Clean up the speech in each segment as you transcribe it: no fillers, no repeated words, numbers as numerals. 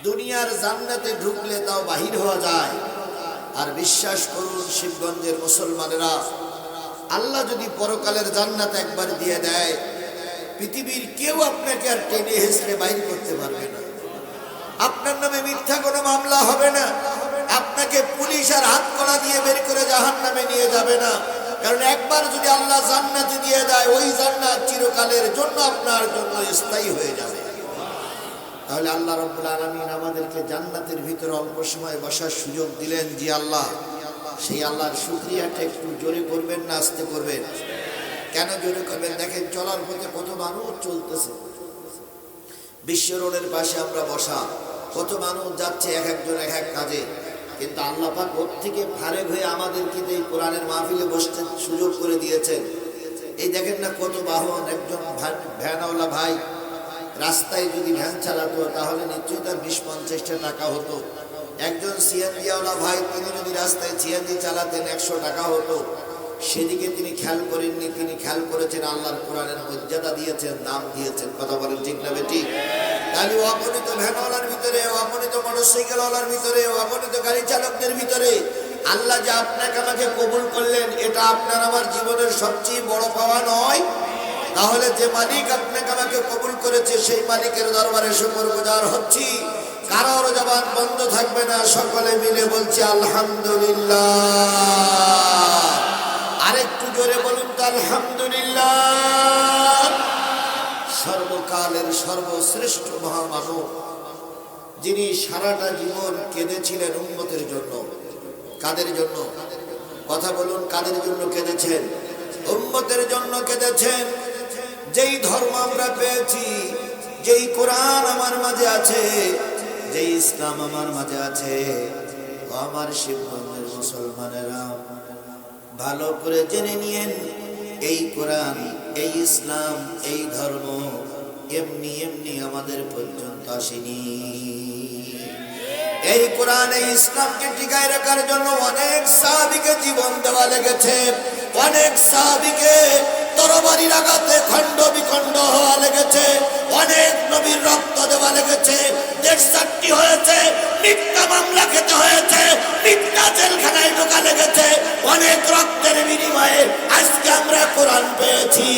দুনিয়ার জান্নাতে ঢুকলে তাও বাহির হওয়া যায়। আর বিশ্বাস করুন শিবগঞ্জের মুসলমানেরা, আল্লাহ যদি পরকালের জান্নাত একবার দিয়ে দেয়, পৃথিবীর কেউ আপনাকে আর টেনে হেসড়ে বাইর করতে পারবে না। আপনার নামে মিথ্যা কোনো মামলা হবে না, আপনাকে পুলিশ আর হাত কলা দিয়ে বের করে জাহান্নামে নিয়ে যাবে না। কারণ একবার যদি আল্লাহ জান্নাতে দিয়ে দেয়, ওই জান্নাত চিরকালের জন্য আপনার জন্য স্থায়ী হয়ে যাবে। তাহলে আল্লাহ রাব্বুল আলামিন আমাদেরকে জান্নাতের ভিতরে অল্প সময় বসার সুযোগ দিলেন। জি আল্লাহ, সেই আল্লাহর শুকরিয়াটা একটু জোরে করবেন না আস্তে করবেন? কেন জোরে করবেন? দেখেন চলার পথে কত মানুষ চলতেছে, বিশ্ব রোডের পাশে আমরা বসা, কত মানুষ যাচ্ছে এক একজন এক এক কাজে, কিন্তু আল্লাহ পাক ওর থেকে ফারেক হয়ে আমাদেরকে এই কোরআনের মাহফিলে বসতে সুযোগ করে দিয়েছেন। এই দেখেন না কত বাহন, একজন ভ্যানওয়ালা ভাই রাস্তায় যদি ভ্যান চালাতো তাহলে নিশ্চয়ই তার 20-50টা টাকা হতো। একজন সিএনজিওয়ালা ভাই তিনি যদি রাস্তায় সিএনজি চালাতেন 100 টাকা হতো। সেদিকে তিনি খেয়াল করেননি, তিনি খেয়াল করেছেন আল্লাহর কোরআনের মর্যাদা দিয়েছেন, দাম দিয়েছেন। কথা বলেন ঠিক না বেটি? তাহলে অগণিত ভ্যানওয়ালার ভিতরে, অগণিত মোটরসাইকেলওয়ালার ভিতরে, অগণিত গাড়ি চালকদের ভিতরে আল্লাহ যে আপনাকে আমাকে কবুল করলেন, এটা আপনার আমার জীবনের সবচেয়ে বড় পাওয়া নয়? তাহলে যে মালিক আপনাকে আমাকে কবুল করেছে সেই মালিকের দরবারে শুকরগুজার হচ্ছি। কারোর জবান বন্ধ থাকবে না, সকলে মিলে বলছি আলহামদুলিল্লাহ। আরেকটু জোরে বলুন তো আলহামদুলিল্লাহ। সর্বকালের সর্বশ্রেষ্ঠ মহামানব, যিনি সারাটা জীবন কেঁদেছিলেন উম্মতের জন্য। কাদের জন্য? কথা বলুন, কাদের জন্য কেঁদেছেন? উম্মতের জন্য কেঁদেছেন। যেই ধর্ম আমরা পেয়েছি, যেই কোরআন আমার মাঝে আছে, যেই ইসলাম আমার মাঝে আছে, আমার শিবগঞ্জের মুসলমানেরা ভালো করে জেনে নিয়েন, এই কোরআন, এই ইসলাম, এই ধর্ম এমনি এমনি আমাদের পর্যন্ত আসেনি। এই কোরআন, এই ইসলামকে টিকায় রাখার জন্য অনেক সাহাবীকে জীবন দেওয়া লেগেছে, অনেক সাহাবীকে তরবারির আঘাতে খণ্ড বিখণ্ড হওয়া লেগেছে, অনেক নবীর রক্ত দেওয়া লেগেছে, দেশ চারটি হয়েছে, মিথ্যা মামলা খেতে হয়েছে, মিথ্যা জেলখানায় ঢোকা লেগেছে, অনেক রক্তের বিনিময়ে আজকে আমরা কোরআন পেয়েছি।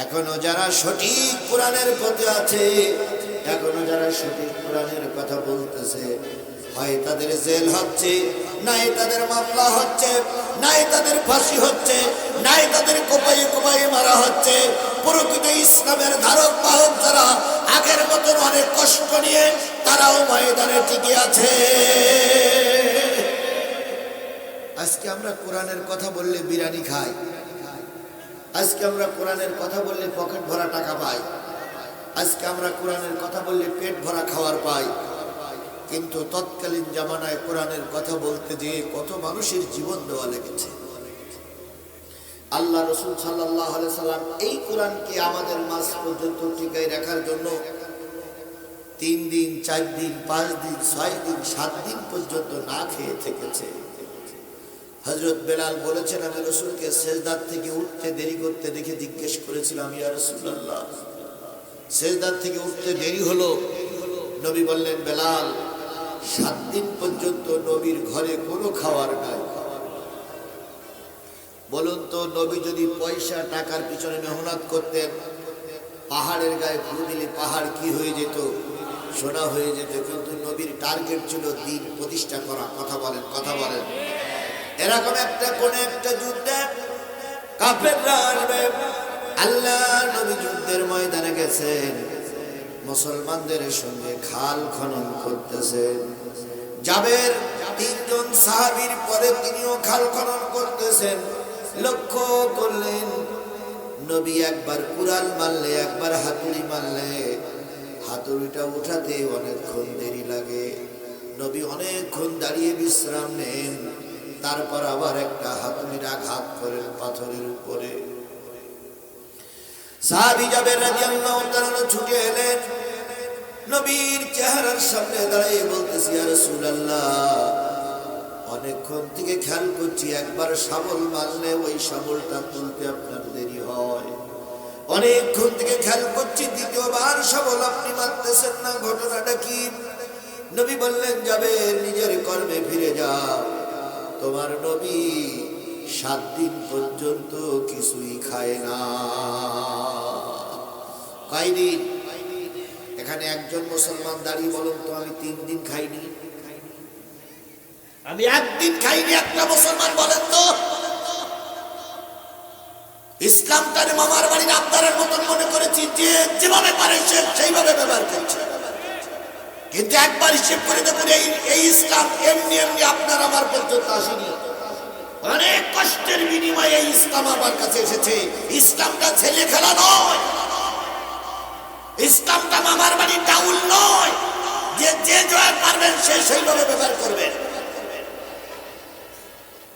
এখনো যারা সঠিক কোরআনের পথে আছে, এখনো যারা সঠিক কোরআনের কথা বলতেছে, হয় তাদের জেল হচ্ছে, নাই তাদের মামলা হচ্ছে, নাই তাদের ফাঁসি হচ্ছে, নাই তাদের কোপাই কোপাই মারা হচ্ছে। প্রকৃত ইসলামের ধারক বাহক যারা আগের মতন অনেক কষ্ট নিয়ে তারাও ময়দানে টিকে আছে। আজকে আমরা কোরআনের কথা বললে বিরিয়ানি খাই, আজকে আমরা কোরআনের কথা বললে পকেট ভরা টাকা পাই, আজকে আমরা কোরআনের কথা বললে পেট ভরা খাবার পাই। কিন্তু তৎকালীন জামানায় কোরআনের কথা বলতে যেয়ে কত মানুষের জীবন দেওয়া লেগেছে। আল্লাহ রাসূল সাল্লাল্লাহু আলাইহি সাল্লাম এই কোরআনকে আমাদের মাঝ পর্যন্ত টিকায় রাখার জন্য 3 দিন, 4 দিন, 5 দিন, 6 দিন, 7 দিন পর্যন্ত না খেয়ে থেকেছে। হযরত বেলাল বলেছেন, আমি রাসূলকে সিজদার থেকে উঠতে দেরি করতে দেখে জিজ্ঞেস করেছিলাম, ইয়া রাসূলুল্লাহ, সিজদার থেকে উঠতে দেরি হলো। নবী বললেন, বেলাল, 7 দিন পর্যন্ত নবীর ঘরে কোনো খাবার নাই। বলুন তো, নবী যদি পয়সা টাকার পিছনে মেহনত করতেন, পাহাড়ের গায়ে ফু দিলে পাহাড় কি হয়ে যেত? সোনা হয়ে যেত। কিন্তু নবীর টার্গেট ছিল দিন প্রতিষ্ঠা করা। কথা বলেন, কথা বলেন। এরকম একটা কোন একটা যুদ্ধে কাফেররা আসবে, আল্লাহ নবী যুদ্ধের ময়দানে গেছেন, মুসলমানদের সঙ্গে খাল খনন করতেছেন। জাবের 3 জন সাহাবীর পরে তিনিও খাল খনন করতেছেন। লক্ষ্য করলেন, নবী একবার কুড়াল মারলে, একবার হাতুড়ি মারলে হাতুড়িটা উঠাতে অনেকক্ষণ দেরি লাগে। নবী অনেকক্ষণ দাঁড়িয়ে বিশ্রাম নেন, তারপর আবার একটা হাতুড়ির আঘাত করেন পাথরের উপরে। সাহাবী জাবের রাদিয়াল্লাহু তাআলা ছুটে এলেন, নবীর চেহারার সামনে দাঁড়িয়ে বলতেছি, ইয়া রাসূলুল্লাহ, অনেকক্ষণ থেকে খেয়াল করছি একবার শাবল মারলে ওই শাবলটা তুলতে আপনার দেরি হয়, অনেকক্ষণ থেকে খেয়াল করছি দ্বিতীয়বার শাবল আপনি মানতেছেন না, ঘটনাটা কি? নবী বললেন, জাবের নিজের কর্মে ফিরে যাও। তোমার নবী 7 দিন পর্যন্ত কিছুই খায় না। কয়দিন? এখানে একজন মুসলমান দাঁড়িয়ে বলুন তো, আমি 3 দিন খাইনি, আমি 1 দিন খাইনি। একটা মুসলমান বলেন তো। ইসলামটারে মামার বাড়ির আবদারের মতন মনে করেছি, যে যেভাবে পারে সে সেইভাবে ব্যবহার করছে। কিন্তু একবার হিসেব করে দেখুন, এই ইসলাম এমনি এমনি আপনার আমার পর্যন্ত আসেনি। অনেক কষ্টের বিনিময়ে এই ইসলাম আমার কাছে এসেছে। ইসলামটা ছেলে খেলা নয়, ইসলামটা মামার বাড়ির ডাউল নয় যে যে জয় পারবেন সে সেইভাবে ব্যবহার করবেন।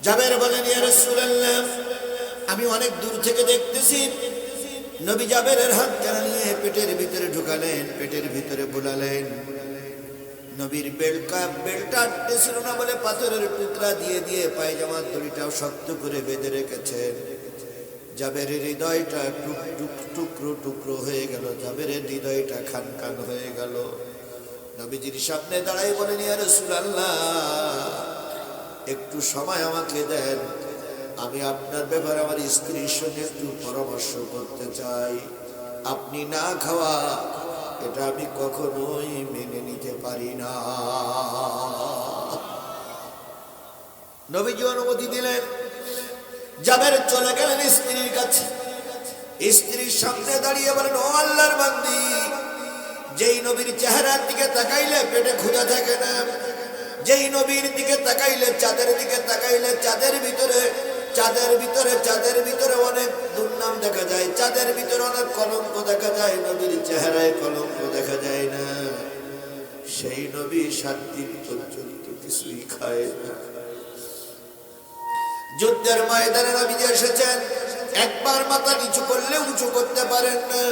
জাবের বলেন, ইয়া রাসূলুল্লাহ, আমি অনেক দূর থেকে দেখতেছি। নবী জাবেরের হাত টেনে নিয়ে পেটের ভিতরে ঢুকালেন, পেটের ভিতরে বুলালেন। নবীর বেল্টটা আটতেছিল না বলে পাথরের টুকরা দিয়ে দিয়ে পায়জামার দড়িটাও শক্ত করে বেঁধে রেখেছেন। জাবেরের হৃদয়টা টুকরো টুকরো হয়ে গেল, জাবেরের হৃদয়টা খান খান হয়ে গেল। নবীজির সামনে দাঁড়াই বলেন, ইয়া রাসূলুল্লাহ, একটু সময় আমাকে দেন, আমি আপনার ব্যাপারে আমার স্ত্রীর সঙ্গে একটু পরামর্শ করতে চাই। আপনি না খাওয়া এটা আমি কখনোই মেনে নিতে পারি না। নবীজি অনুমতি দিলেন। জাবের চলে গেলেন স্ত্রীর কাছে। স্ত্রীর সামনে দাঁড়িয়ে বলেন, ও আল্লাহর বান্দি, যেই নবীর চেহারার দিকে তাকাইলে পেটে ক্ষুধা থাকে না, যেই নবীর দিকে তাকাইলে, চাঁদের দিকে তাকাইলে চাঁদের ভিতরে অনেক দুর্নাম দেখা যায়, চাঁদের ভিতরে অনেক কলঙ্ক দেখা যায়, নবীর চেহারায় কলঙ্ক দেখা যায় না। সেই নবী 7 দিন পর্যন্ত কিছুই খায় না। যুদ্ধের ময়দানে নবীজি এসেছেন, একবার মাথা নিচু করলে উঁচু করতে পারেন না।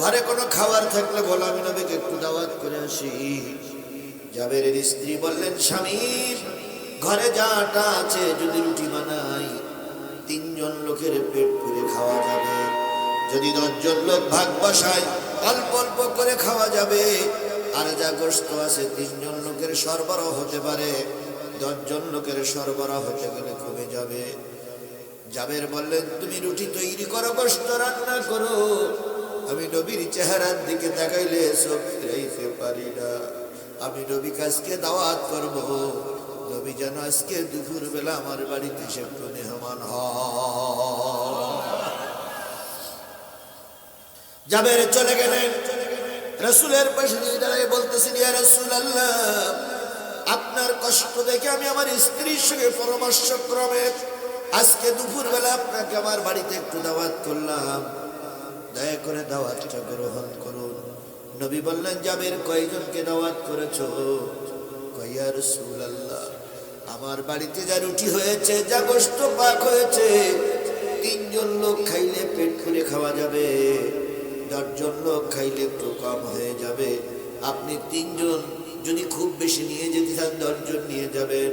ঘরে কোনো খাবার থাকলে বলো, আমি নবীকে একটু দাওয়াত করে আসি। জাবেরের স্ত্রী বললেন, স্বামী, ঘরে যাটা আছে যদি রুটি বানাই 3 জন লোকের পেট পুরে খাওয়া যাবে। যদি 10 জন লোক ভাগ বসায় অল্প অল্প করে খাওয়া যাবে। আর যা গোশত আছে 3 জন লোকের সরবরাহ হতে পারে, 10 জন লোকের সরবরাহ হতে গেলে কমে যাবে। জাবের বললেন, তুমি রুটি তৈরি করো, গোশত রান্না করো, আমি নবীর চেহারার দিকে তাকাইলে সব ফিরাইতে পারি না। আমি নবী কাজকে দাওয়াত করব, নবী যেন আজকে দুপুর বেলা আমার বাড়িতে এসে একটু মেহমান হয়। জাবের চলে গেলেন। রাসূলের পাশে দাঁড়িয়ে বলতেছেন, ইয়া রাসূলুল্লাহ, আপনার কষ্ট দেখে আমি আমার স্ত্রীর সঙ্গে পরামর্শক্রমে আজকে দুপুর বেলা আপনাকে আমার বাড়িতে একটু দাওয়াত করলাম, দয়া করে দাওয়াতটা গ্রহণ করুন। নবী বললেন, জাবের, কয়জনকে দাওয়াত করেছো? কয়, ইয়া রাসূলুল্লাহ, আমার বাড়িতে যা রুটি হয়েছে, যা গোশত পাক হয়েছে, 3 জন লোক খাইলে পেট ফুলে খাওয়া যাবে, 10 জন লোক খাইলে একটু কম হয়ে যাবে। আপনি 3 জন যদি খুব বেশি নিয়ে যেতে চান 10 জন নিয়ে যাবেন,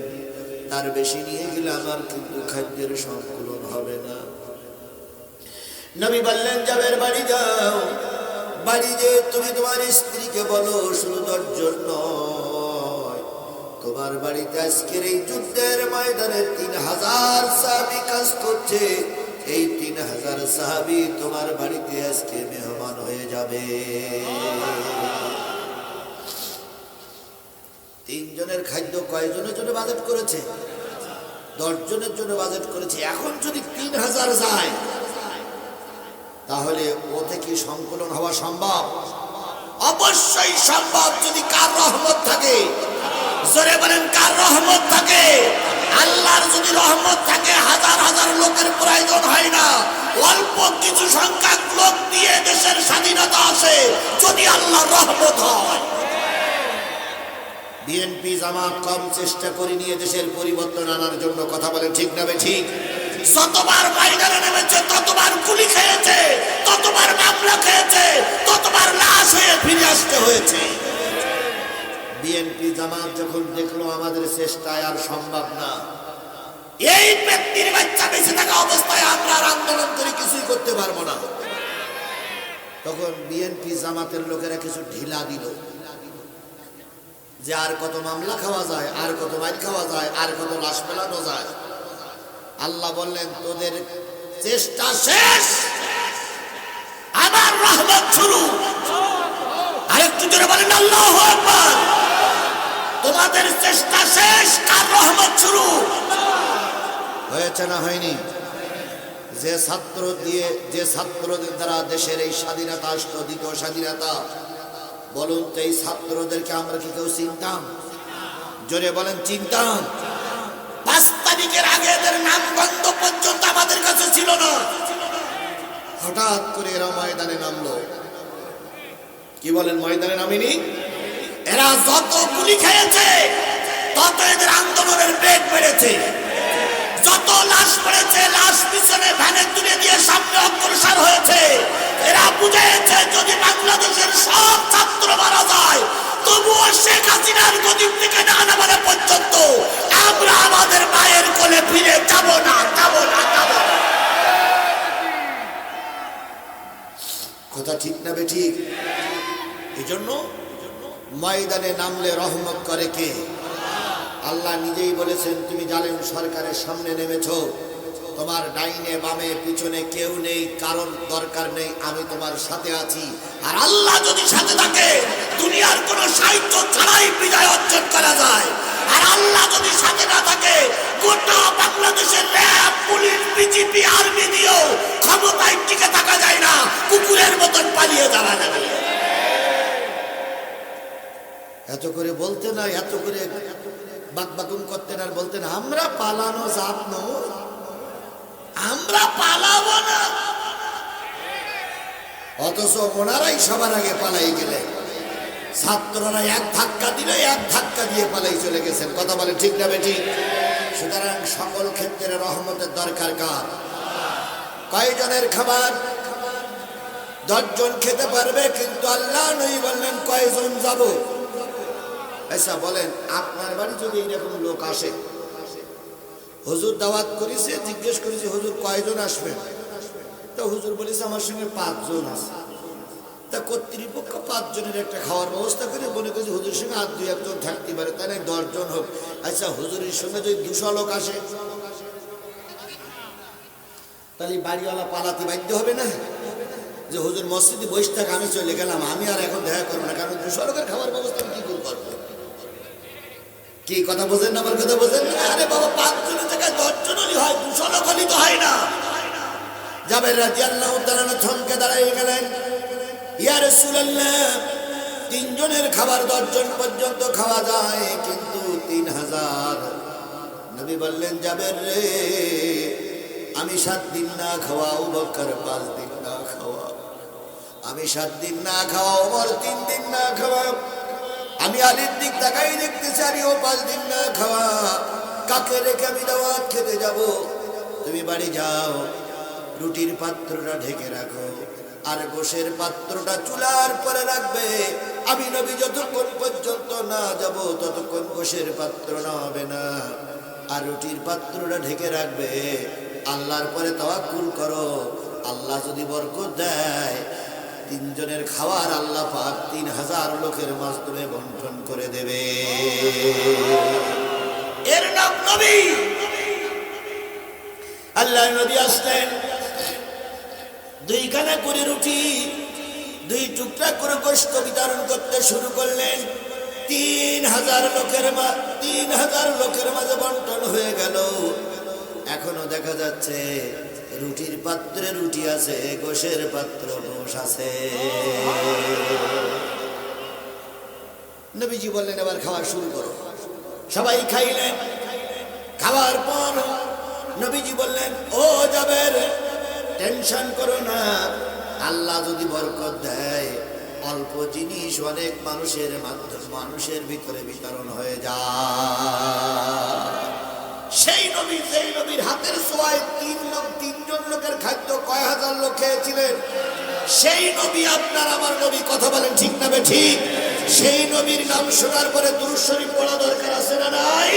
তার বেশি নিয়ে গেলে আমার কিন্তু খাদ্যের সংকুলন হবে না। নবী বললেন, জাবের, বাড়ি যাও, বাড়ি যে তুমি তোমার স্ত্রীকে বলো, শুধু 10 জন নয়, তোমার বাড়িতে আজকের এই যুদ্ধের ময়দানে 3000 সাহাবী কাজ করছে। এই 3000 সাহাবী তোমার বাড়িতে আজকে মেহমান হয়ে যাবে। 3 জনের খাদ্য কয়জনের জন্য বাজেট করেছে? 10 জনের জন্য বাজেট করেছে। এখন যদি 3000 যায়, তাহলে ওতে কি সংকলন হওয়া সম্ভব? অবশ্যই সম্ভব, যদি কার রহমত থাকে। জোরে বলেন, কার রহমত থাকে? আল্লাহর যদি রহমত থাকে, হাজার হাজার লোকের প্রয়োজন হয় না, অল্প কিছু সংখ্যক লোক দিয়ে দেশের স্বাধীনতা আসে, যদি আল্লাহর রহমত হয়। বিএনপি জামাত কম চেষ্টা করে নিয়ে দেশের পরিবর্তন আনার জন্য, কথা বলেন ঠিক না ঠিক? যতবার ময়দানে নেমেছে, ততবার গুলি খেয়েছে, ততবার মামলা খেয়েছে, ততবার লাশ হয়ে ফিরে আসতে হয়েছে। বিএনপি জামাত যখন দেখলো আমাদের চেষ্টায় আর সম্ভব না, এই ব্যক্তির বাচ্চা বেঁচে থাকা অবস্থায় আমরা আর আন্দোলন করে কিছুই করতে পারবো না, তখন বিএনপি জামাতের লোকেরা কিছু ঢিলা দিল যে আর কত মামলা খাওয়া যায়, আর কত মাইল খাওয়া যায়, আর কত লাশ ফেলানো যায়। আল্লাহ বললেন তোদের চেষ্টা শেষ, আমার রহমত শুরু। আরেকটু জোরে বলেন আল্লাহু আকবার। তোমাদের চেষ্টা শেষ, কার রহমত শুরু হয়েছে না হয়নি? যে ছাত্রদের দ্বারা দেশের এই স্বাধীনতা আসলো, দ্বিতীয় স্বাধীনতা, বলুন তো এই ছাত্রদেরকে আমরা কি কেউ চিনতাম? জোরে বলেন চিনতাম? 5 তারিখের আগে এদের নাম গন্ধ পর্যন্ত আমাদের কাছে ছিল না। হঠাৎ করে এরা ময়দানে নামলো। কি বলেন ময়দানে নামেনি? এরা যত গুলি খেয়েছে তত এদের আন্দোলনের বেগ বেড়েছে। যত লাশ পড়েছে, লাশ পিছনে ভ্যানে তুলে দিয়ে সামনে অগ্রসর হয়েছে। এরা বুঝেছে যদি বাংলাদেশের সব ছাত্র মারা যায় তবুও শেখ হাসিনার গদির থেকে না নামানো পর্যন্ত আমরা আমাদের মায়ের কোলে ফিরে যাব না। কথা ঠিক না বেঠিক? এই জন্য ময়দানে নামলে রহমত করে কে? আল্লাহ নিজেই বলেছেন তুমি জালেম সরকারের সামনে নেমেছো, তোমার ডাইনে বামে পিছনে কেউ নেই, কারণ দরকার নেই, আমি তোমার সাথে আছি। আর আল্লাহ যদি সাথে থাকে দুনিয়ার কোন সাহিত্য ছাড়াই বিজয় অর্জন করা যায়। আর আল্লাহ যদি সাথে না থাকে গোটা বাংলাদেশের র্যাব, পুলিশ, বিজিবি, আর্মি দিয়েও ক্ষমতায় টিকে থাকা যায় না, কুকুরের মতন পালিয়ে যাওয়া যাবে। এত করে বলতে না, এত করে বাকবাকুম করতেন আর বলতেন আমরা পালানো জাত নয়, আমরা পালাবো না। অথচ ওনারাই সবার আগে পালাই গেলে, ছাত্ররা এক ধাক্কা দিলে এক ধাক্কা দিয়ে পালাই চলে গেছেন। কথা বলে ঠিক না বেঠিক? সুতরাং সকল ক্ষেত্রে রহমতের দরকার কার? কয়জনের খাবার? 10 জন খেতে পারবে, কিন্তু আল্লাহ নবী বললেন কয়জন যাব? আচ্ছা বলেন, আপনার বাড়ি যদি এইরকম লোক আসে, হুজুর দাওয়াত করেছে, জিজ্ঞেস করেছে হুজুর কয়জন আসবেন? তা হুজুর বলেছে আমার সঙ্গে 5 জন আছে। তা কর্তৃপক্ষ 5 জনের একটা খাওয়ার ব্যবস্থা করে মনে করছে হুজুরের সঙ্গে আর 2-1 জন থাকতে পারে, তাই না 10 জন হোক। আচ্ছা হুজুরের সঙ্গে যদি 200 লোক আসে, তাহলে বাড়িওয়ালা পালাতে বাধ্য হবে না যে হুজুর মসজিদে বসে থাক, আমি চলে গেলাম, আমি আর এখন দেখা করবো না, কারণ 200 লোকের খাওয়ার ব্যবস্থা আমি কি করে করবো? কি কথা বোঝেন না? আমার কথা বোঝেন না? আরে বাবা 5 জনের জায়গায় 10 জন হলেই হয়, 200 লোক হলেই তো হয় না। জাবের রাদিয়াল্লাহু তাআলা থমকে দাঁড়িয়ে গেলেন, ইয়া রাসূলুল্লাহ 3 জনের খাবার 10 জন পর্যন্ত খাওয়া যায়, কিন্তু 3000। নবী বললেন জাবের রে, আমি 7 দিন না খাওয়া, আবু বকর 5 দিন না খাওয়া, আমি 7 দিন না খাওয়া, ওমর 3 দিন না খাওয়া, আমি আলীর দিক তাকাই দেখতেছি আলীও 5 দিন না খাওয়া। কাকে রেখে আমি দাওয়াত খেতে যাব? তুমি বাড়ি যাও, রুটির পাত্রটা ঢেকে রাখো আর গোশের পাত্রটা চুলার পরে রাখবে। আমি নবী যতক্ষণ পর্যন্ত না যাব ততক্ষণ গোশের পাত্র না হবে না, আর রুটির পাত্রটা ঢেকে রাখবে। আল্লাহর পরে তাওয়াক্কুল করো, আল্লাহ যদি বরকত দেয় 3 জনের খাবার আল্লাহ পাক 3000 লোকের মাধ্যমে বন্টন করে দেবে। এর নাম নবী। আল্লাহর নবী আসলেন, 2 খানা করে রুটি, 2 টুকরা করে গোশত বিতরণ করতে শুরু করলেন। 3000 লোকের মাঝে বন্টন হয়ে গেল। এখনো দেখা যাচ্ছে রুটির পাত্রে রুটি আছে, গোশের পাত্র গোশ আছে। নবীজি বললেন এবার খাওয়া শুরু করো। সবাই খাইলেন। খাওয়ার পর নবীজি বললেন, ও জাবের টেনশন করো না, আল্লাহ যদি বরকত দেয় অল্প জিনিস অনেক মানুষের ভিতরে বিতরণ হয়ে যায়। সেই নবীর হাতের ছোঁয়ায় 3 জন লোকের খাদ্য কয় হাজার লোক খেয়েছিলেন। সেই নবী আপনার আমার নবী। কথা বলেন ঠিক না বেঠিক? সেই নবীর নাম শোনার পরে দুরূদ শরীফ পড়া দরকার আছে না নাই?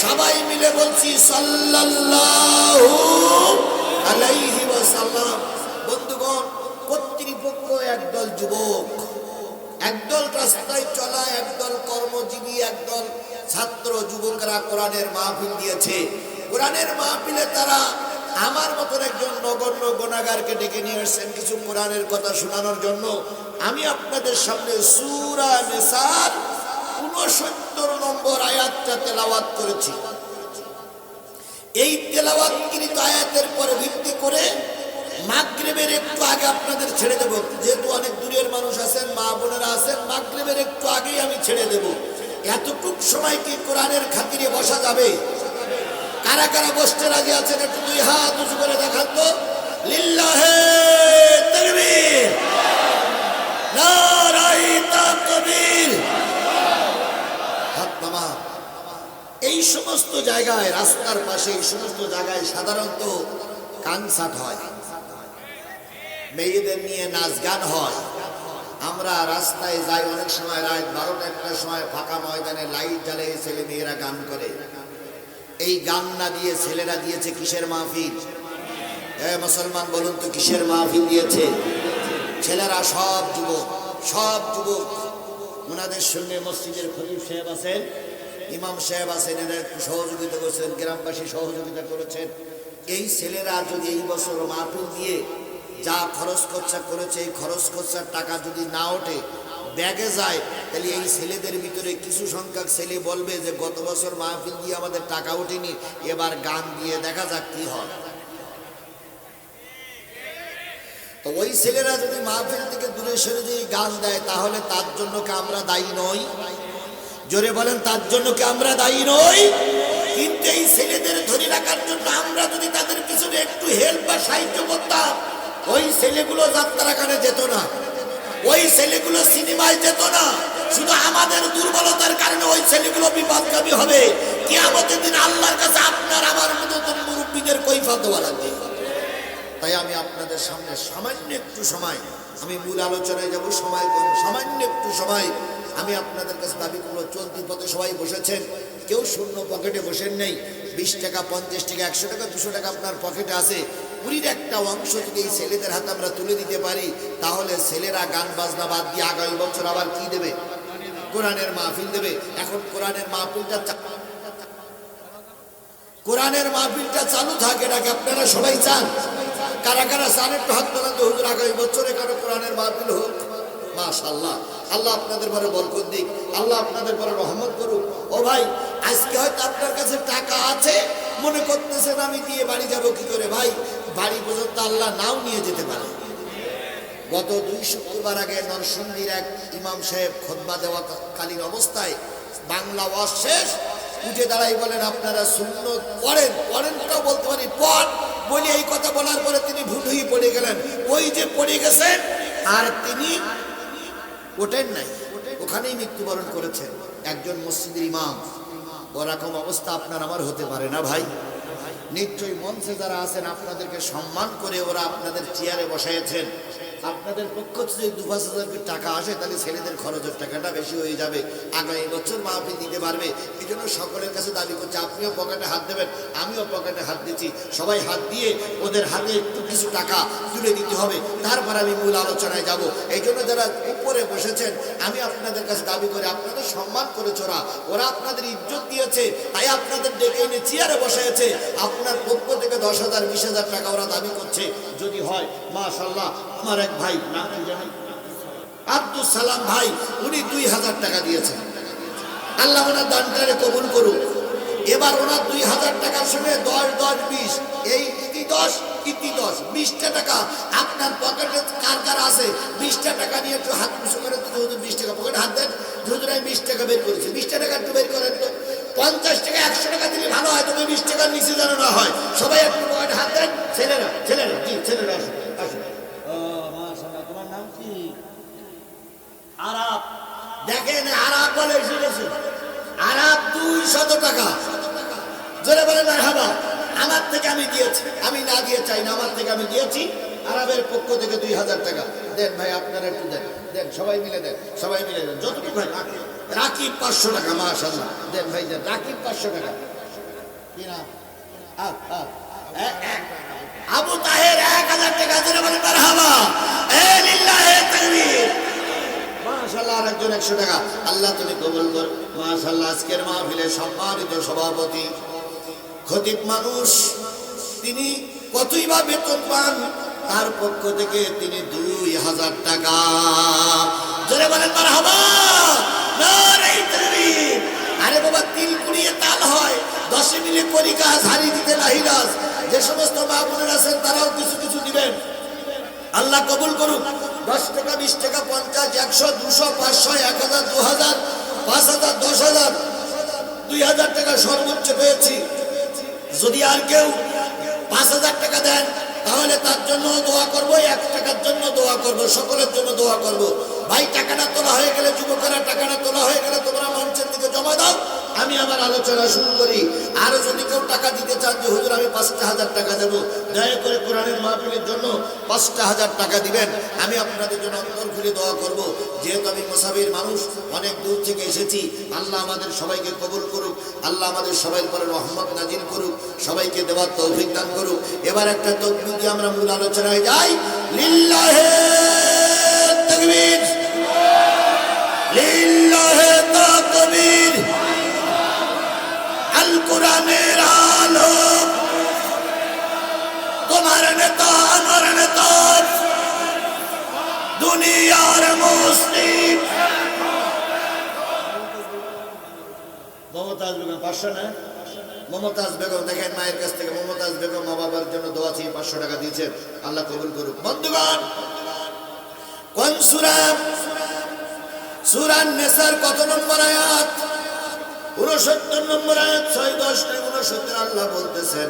সবাই মিলে বলছি সাল্লাল্লাহু আলাইহি ওয়াসাল্লাম। বন্ধুগণ, কর্তৃপক্ষ যুবক, একদল রাস্তায় চলা, একদল কর্মজীবী, একদল ছাত্র যুবকরা কোরআনের মাহফিল দিয়েছে। কোরআনের মাহফিলে তারা আমার মতন একজন নগণ্য গুনাহগারকে ডেকে নিয়ে আসছেন কিছু কোরআনের কথা শোনানোর জন্য। আমি আপনাদের সামনে সূরা নিসার ৬৯ নম্বর আয়াতটা তেলাওয়াত করেছি। এই তেলাওয়াতকৃত আয়াতের পরে ভিত্তি করে মাগরিবের একটু আগে আপনাদের ছেড়ে দেব, যেহেতু অনেক দূরের মানুষ আছেন, মা বোনেরা আছেন, মাগরিবের একটু আগেই আমি ছেড়ে দেব। এতটুক সময় কি কোরআনের খাতিরে বসা যাবে? কারা কারা বসতে রাজি আছেন একটু দুই হাত উঁচু করে দেখান তো। লিল্লাহে তাকবীর, নারায়ে তাকবীর। হাত নামা। এই সমস্ত জায়গায়, রাস্তার পাশে এই সমস্ত জায়গায় সাধারণত কনসার্ট হয়, মেয়েদের নিয়ে নাচ গান হয়। আমরা রাস্তায় যাই, অনেক সময় রাত 12টা-1টার সময় ফাঁকা ময়দানে লাইট জ্বালিয়ে ছেলে মেয়েরা গান করে। এই গান না দিয়ে ছেলেরা দিয়েছে কিসের মাহফিল? মুসলমান বলুন তো কিসের মাহফিল দিয়েছে? ছেলেরা সব যুবক, সব যুবক। ওনাদের সঙ্গে মসজিদের খতিব সাহেব আছেন, ইমাম সাহেব আছেন, এরা একটু সহযোগিতা করেছেন, গ্রামবাসী সহযোগিতা করেছেন। এই ছেলেরা যদি এই বছর মাহফিল দিয়ে যা খরচ খরচা করেছে, এই খরচ খরচার টাকা যদি না ওঠে, ব্যাগে যায়, তাহলে এই ছেলেদের ভিতরে কিছু সংখ্যক ছেলে বলবে যে গত বছর মাহফিল দিয়ে আমাদের টাকা ওঠেনি, এবার গান দিয়ে দেখা যাক কি হয়। তো ওই ছেলেরা যদি মাহফিল থেকে দূরে সরে দিয়ে গান দেয়, তাহলে তার জন্য কি আমরা দায়ী নই? জোরে বলেন, তার জন্য কি আমরা দায়ী নই? কিন্তু এই ছেলেদের ধরে রাখার জন্য আমরা যদি তাদের পিছনে একটু হেল্প বা সাহায্য করতাম, ওই ছেলেগুলো যাত্রা গানে যেত না, ওই ছেলেগুলো সিনেমায় যেত না। শুধু আমাদের দুর্বলতার কারণে ওই ছেলেগুলো বিপদগামী হবে। কিয়ামতের দিন আল্লাহর কাছে আপনার আমার মতো মুরব্বীদের কৈফিয়ত দেওয়া লাগবে। তাই আমি আপনাদের সামনে সামান্য একটু সময়, আমি মূল আলোচনায় যাব, সময় কম, সামান্য একটু সময় আমি আপনাদের কাছে দাবি করবো। চলতি পথে সবাই বসেছেন, কেউ শূন্য পকেটে বসেন নেই। 20 টাকা, 50 টাকা, 100 টাকা, 200 টাকা আপনার পকেটে আছে। পুরীর একটা অংশ থেকে এই ছেলেদের হাতে আমরা তুলে দিতে পারি, তাহলে ছেলেরা গান বাজনা বাদ দিয়ে আগামী বছর আবার কি দেবে? কোরআনের মাহফিল দেবে। এখন কোরআনের মাহফিলটা চালু থাকে নাকি আপনারা সবাই চান? কারা কারা চান একটু হাত তোলেন তো। হুজুর আগামী বছরে কারো কোরআনের মাহফিল হোক। মাশাআল্লাহ, আল্লাহ আপনাদের পরে বরকত দিক, আল্লাহ আপনাদের পরে রহমত করুক। ও ভাই, আজকে হয়তো আপনার কাছে টাকা আছে, মনে করতেছেন আমি দিয়ে বাড়ি যাব কি করে? ভাই, বাড়ি পর্যন্ত আল্লাহ নাও নিয়ে যেতে পারে। গত 2 শুক্রবার আগে নরসিংদীর এক ইমাম সাহেব খুতবা দেওয়া কালীন অবস্থায় বাংলা ওয়াজ শেষ, উঠে দাঁড়াই বলেন আপনারা সুন্নত পড়েন। পড়েনটাও বলতে পারি, পড় বলি এই কথা বলার পরে তিনি ভুল হয়ে পড়ে গেলেন। ওই যে পড়ে গেছেন আর তিনি ওঠেন নাই, ওখানেই মৃত্যুবরণ করেছেন। একজন মসজিদের ইমাম। ওরকম অবস্থা আপনার আমার হতে পারে না ভাই। নিশ্চয়ই মঞ্চে যারা আছেন আপনাদেরকে সম্মান করে ওরা আপনাদের চেয়ারে বসাইছেন। আপনাদের পক্ষ থেকে 2-5,000 টাকা আসে, তাহলে ছেলেদের খরচের টাকাটা বেশি হয়ে যাবে, আগামী বছর মাহফিল দিতে পারবে। এই জন্য সকলের কাছে দাবি করছে, আপনিও পকেটে হাত দেবেন, আমিও পকেটে হাত দিচ্ছি। সবাই হাত দিয়ে ওদের হাতে একটু কিছু টাকা তুলে দিতে হবে, তারপর আমি মূল আলোচনায় যাব। এই জন্য যারা উপরে বসেছেন, আমি আপনাদের কাছে দাবি করি, আপনাদের সম্মান করেছে ওরা আপনাদের ইজ্জত দিয়েছে, তাই আপনাদের ডেকে এনে চেয়ারে বসাইছে। আপনার পক্ষ থেকে 10,000, 20,000 টাকা ওরা দাবি করছে। যদি হয় মাশাআল্লাহ। আমার এক ভাই, নাম কি জানেন? আব্দুল সালাম ভাই, উনি 2,000 টাকা দিয়েছেন। আল্লাহ ওনার দানটারে কবুল করুক। এবার ওনার 2,000 টাকার সঙ্গে 10, 10, 20, এই ইতি 10, ইতি 10, 20টা টাকা আপনার পকেটে কার কার আছে? 20টা টাকা নিয়ে একটু হাত মুছে করে তো, 20 টাকা পকেটে হাত দেন। ধরুন আমি 20 টাকা বের করেছি, 20টা টাকা একটু বের করেন তো। 50 টাকা, 100 টাকা দিলে ভালো হয়, তবে 20 টাকার নিচে যেন না হয়। সবাই একটু পকেটে হাত দেন। ছেলেরা, জি ছেলেরা আসুন, আসুন। তোমার নাম কি? আরাব। দেখেন, আরাব বলে এসে গেছে। আরাব 200 টাকা। জোরে বলে মারহাবা। আমার থেকে আমি দিয়েছি, আমি না দিয়ে চাই না, আমার থেকে আমি দিয়েছি। আরবের পক্ষ থেকে 2,000 টাকা দেন ভাই, আপনারা একটু দেন, দেন সবাই মিলে দেন, সবাই মিলে দেন যতটুকু ভাই। রাকিব 500 টাকা, মাশাআল্লাহ, দেন ভাই দেন। রাকিব 500 টাকা। কি না? আবু তাহের 1000 টাকা জোরে বলেন মারহাবা। এ লিল্লাহে তাকবীর। মাশাআল্লাহ। আরেকজন 100 টাকা। আল্লাহ তুমি কবুল কর। মাশাআল্লাহ। আজকের মাহফিলের সম্মানিত সভাপতি খতিব মানুষ, তিনি কতই বা বেতন পান, তার পক্ষ থেকে তিনি 2000 টাকা জোরে বলেন মারহাবা। নারে তাকবীর। আরে বাবা, তিল কুড়িয়ে তাল হয়, 10 মিলে করি কাজ, হারি দিতে নাহিরাজ। যে সমস্ত মা বোনেরা আছেন তারাও কিছু কিছু দিবেন, আল্লাহ কবুল করুক। 10 টাকা, 20 টাকা, 50, 100, 200, 500, 1000, 2000, 5000, 10000, 2000 টাকা সর্বোচ্চ পেয়েছি। যদি আর কেউ 5000 টাকা দেন তাহলে তার জন্য দোয়া করব, 1 টাকার জন্য দোয়া করব, সকলের জন্য দোয়া করব। ভাই, টাকাটা তোলা হয়ে গেলে, যুবকেরা টাকাটা তোলা হয়ে গেলে তোমরা মঞ্চের দিকে জমা দাও, আমি আমার আলোচনা শুরু করি। আর যদি কেউ টাকা দিতে চান যে হুজুর আমি 5000 টাকা দেব, দয়া করে কোরআনের মাহফিলের জন্য 5000 টাকা দিবেন, আমি আপনাদের জন্য অন্তর খুলে দোয়া করব। যেহেতু আমি মুসাফির মানুষ, অনেক দূর থেকে এসেছি, আল্লাহ আমাদের সবাইকে কবুল করুক, আল্লাহ আমাদের সবাই পরে রহমত নাজিল করুক, সবাইকে দেওয়ার তৌফিক দান করুক। এবার একটা তাকবীর দিয়ে আমরা মূল আলোচনায় যাই। লিল্লাহে তাকবীর, লিল্লাহে তাকবীর। আল কোরআনের আলো, তোমার নেতা আমার নেতা, দুনিয়ার মুসলিম। মমতাজ বেগম 500 না? মমতাজ বেগম দেখেন, মায়ের কাছ থেকে মমতাজ বেগম মা বাবার জন্য দোয়া চেয়ে 500 টাকা দিয়েছেন, আল্লাহ কবুল করুক। বন্ধুগণ, কোন সূরা? সূরা নিসার কত নম্বর আয়াত? 69 নম্বর আয়াত। 6, 10, 69 আল্লাহ বলতেছেন,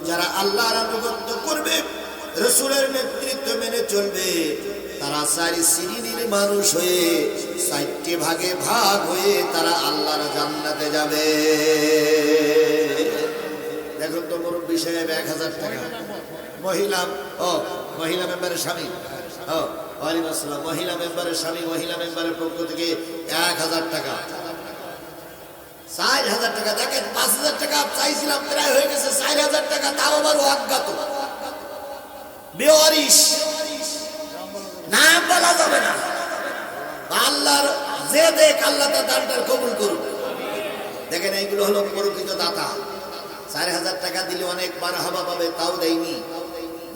যারা আল্লাহর আনুগত্য করবে, রাসূলের নেতৃত্ব মেনে চলবে, তারা 4 শ্রেণীর মানুষ হয়ে 4টে ভাগে ভাগ হয়ে তারা আল্লাহর জান্নাতে যাবে। দেখুন তো মুরব্বী সাহেব 1000 টাকা। মহিলা মেম্বারের স্বামী, ওয়ালাইকুম আসসালাম, মহিলা মেম্বারের স্বামী, মহিলা মেম্বারের পক্ষ থেকে 1000 টাকা, 4000 টাকা। দেখেন, 5000 টাকা চাইছিলাম, প্রায় হয়ে গেছে 4000 টাকা, তাও আবার অজ্ঞাত, বেওয়ারিশ, নাম বলা যাবে না। আল্লাহর যে দেখ, আল্লাহ তার দানটার কবুল করুন। দেখেন, এইগুলো হলো প্রকৃত দাতা। 4000 টাকা দিলে অনেক মারহাবা পাবে, তাও দেয়নি।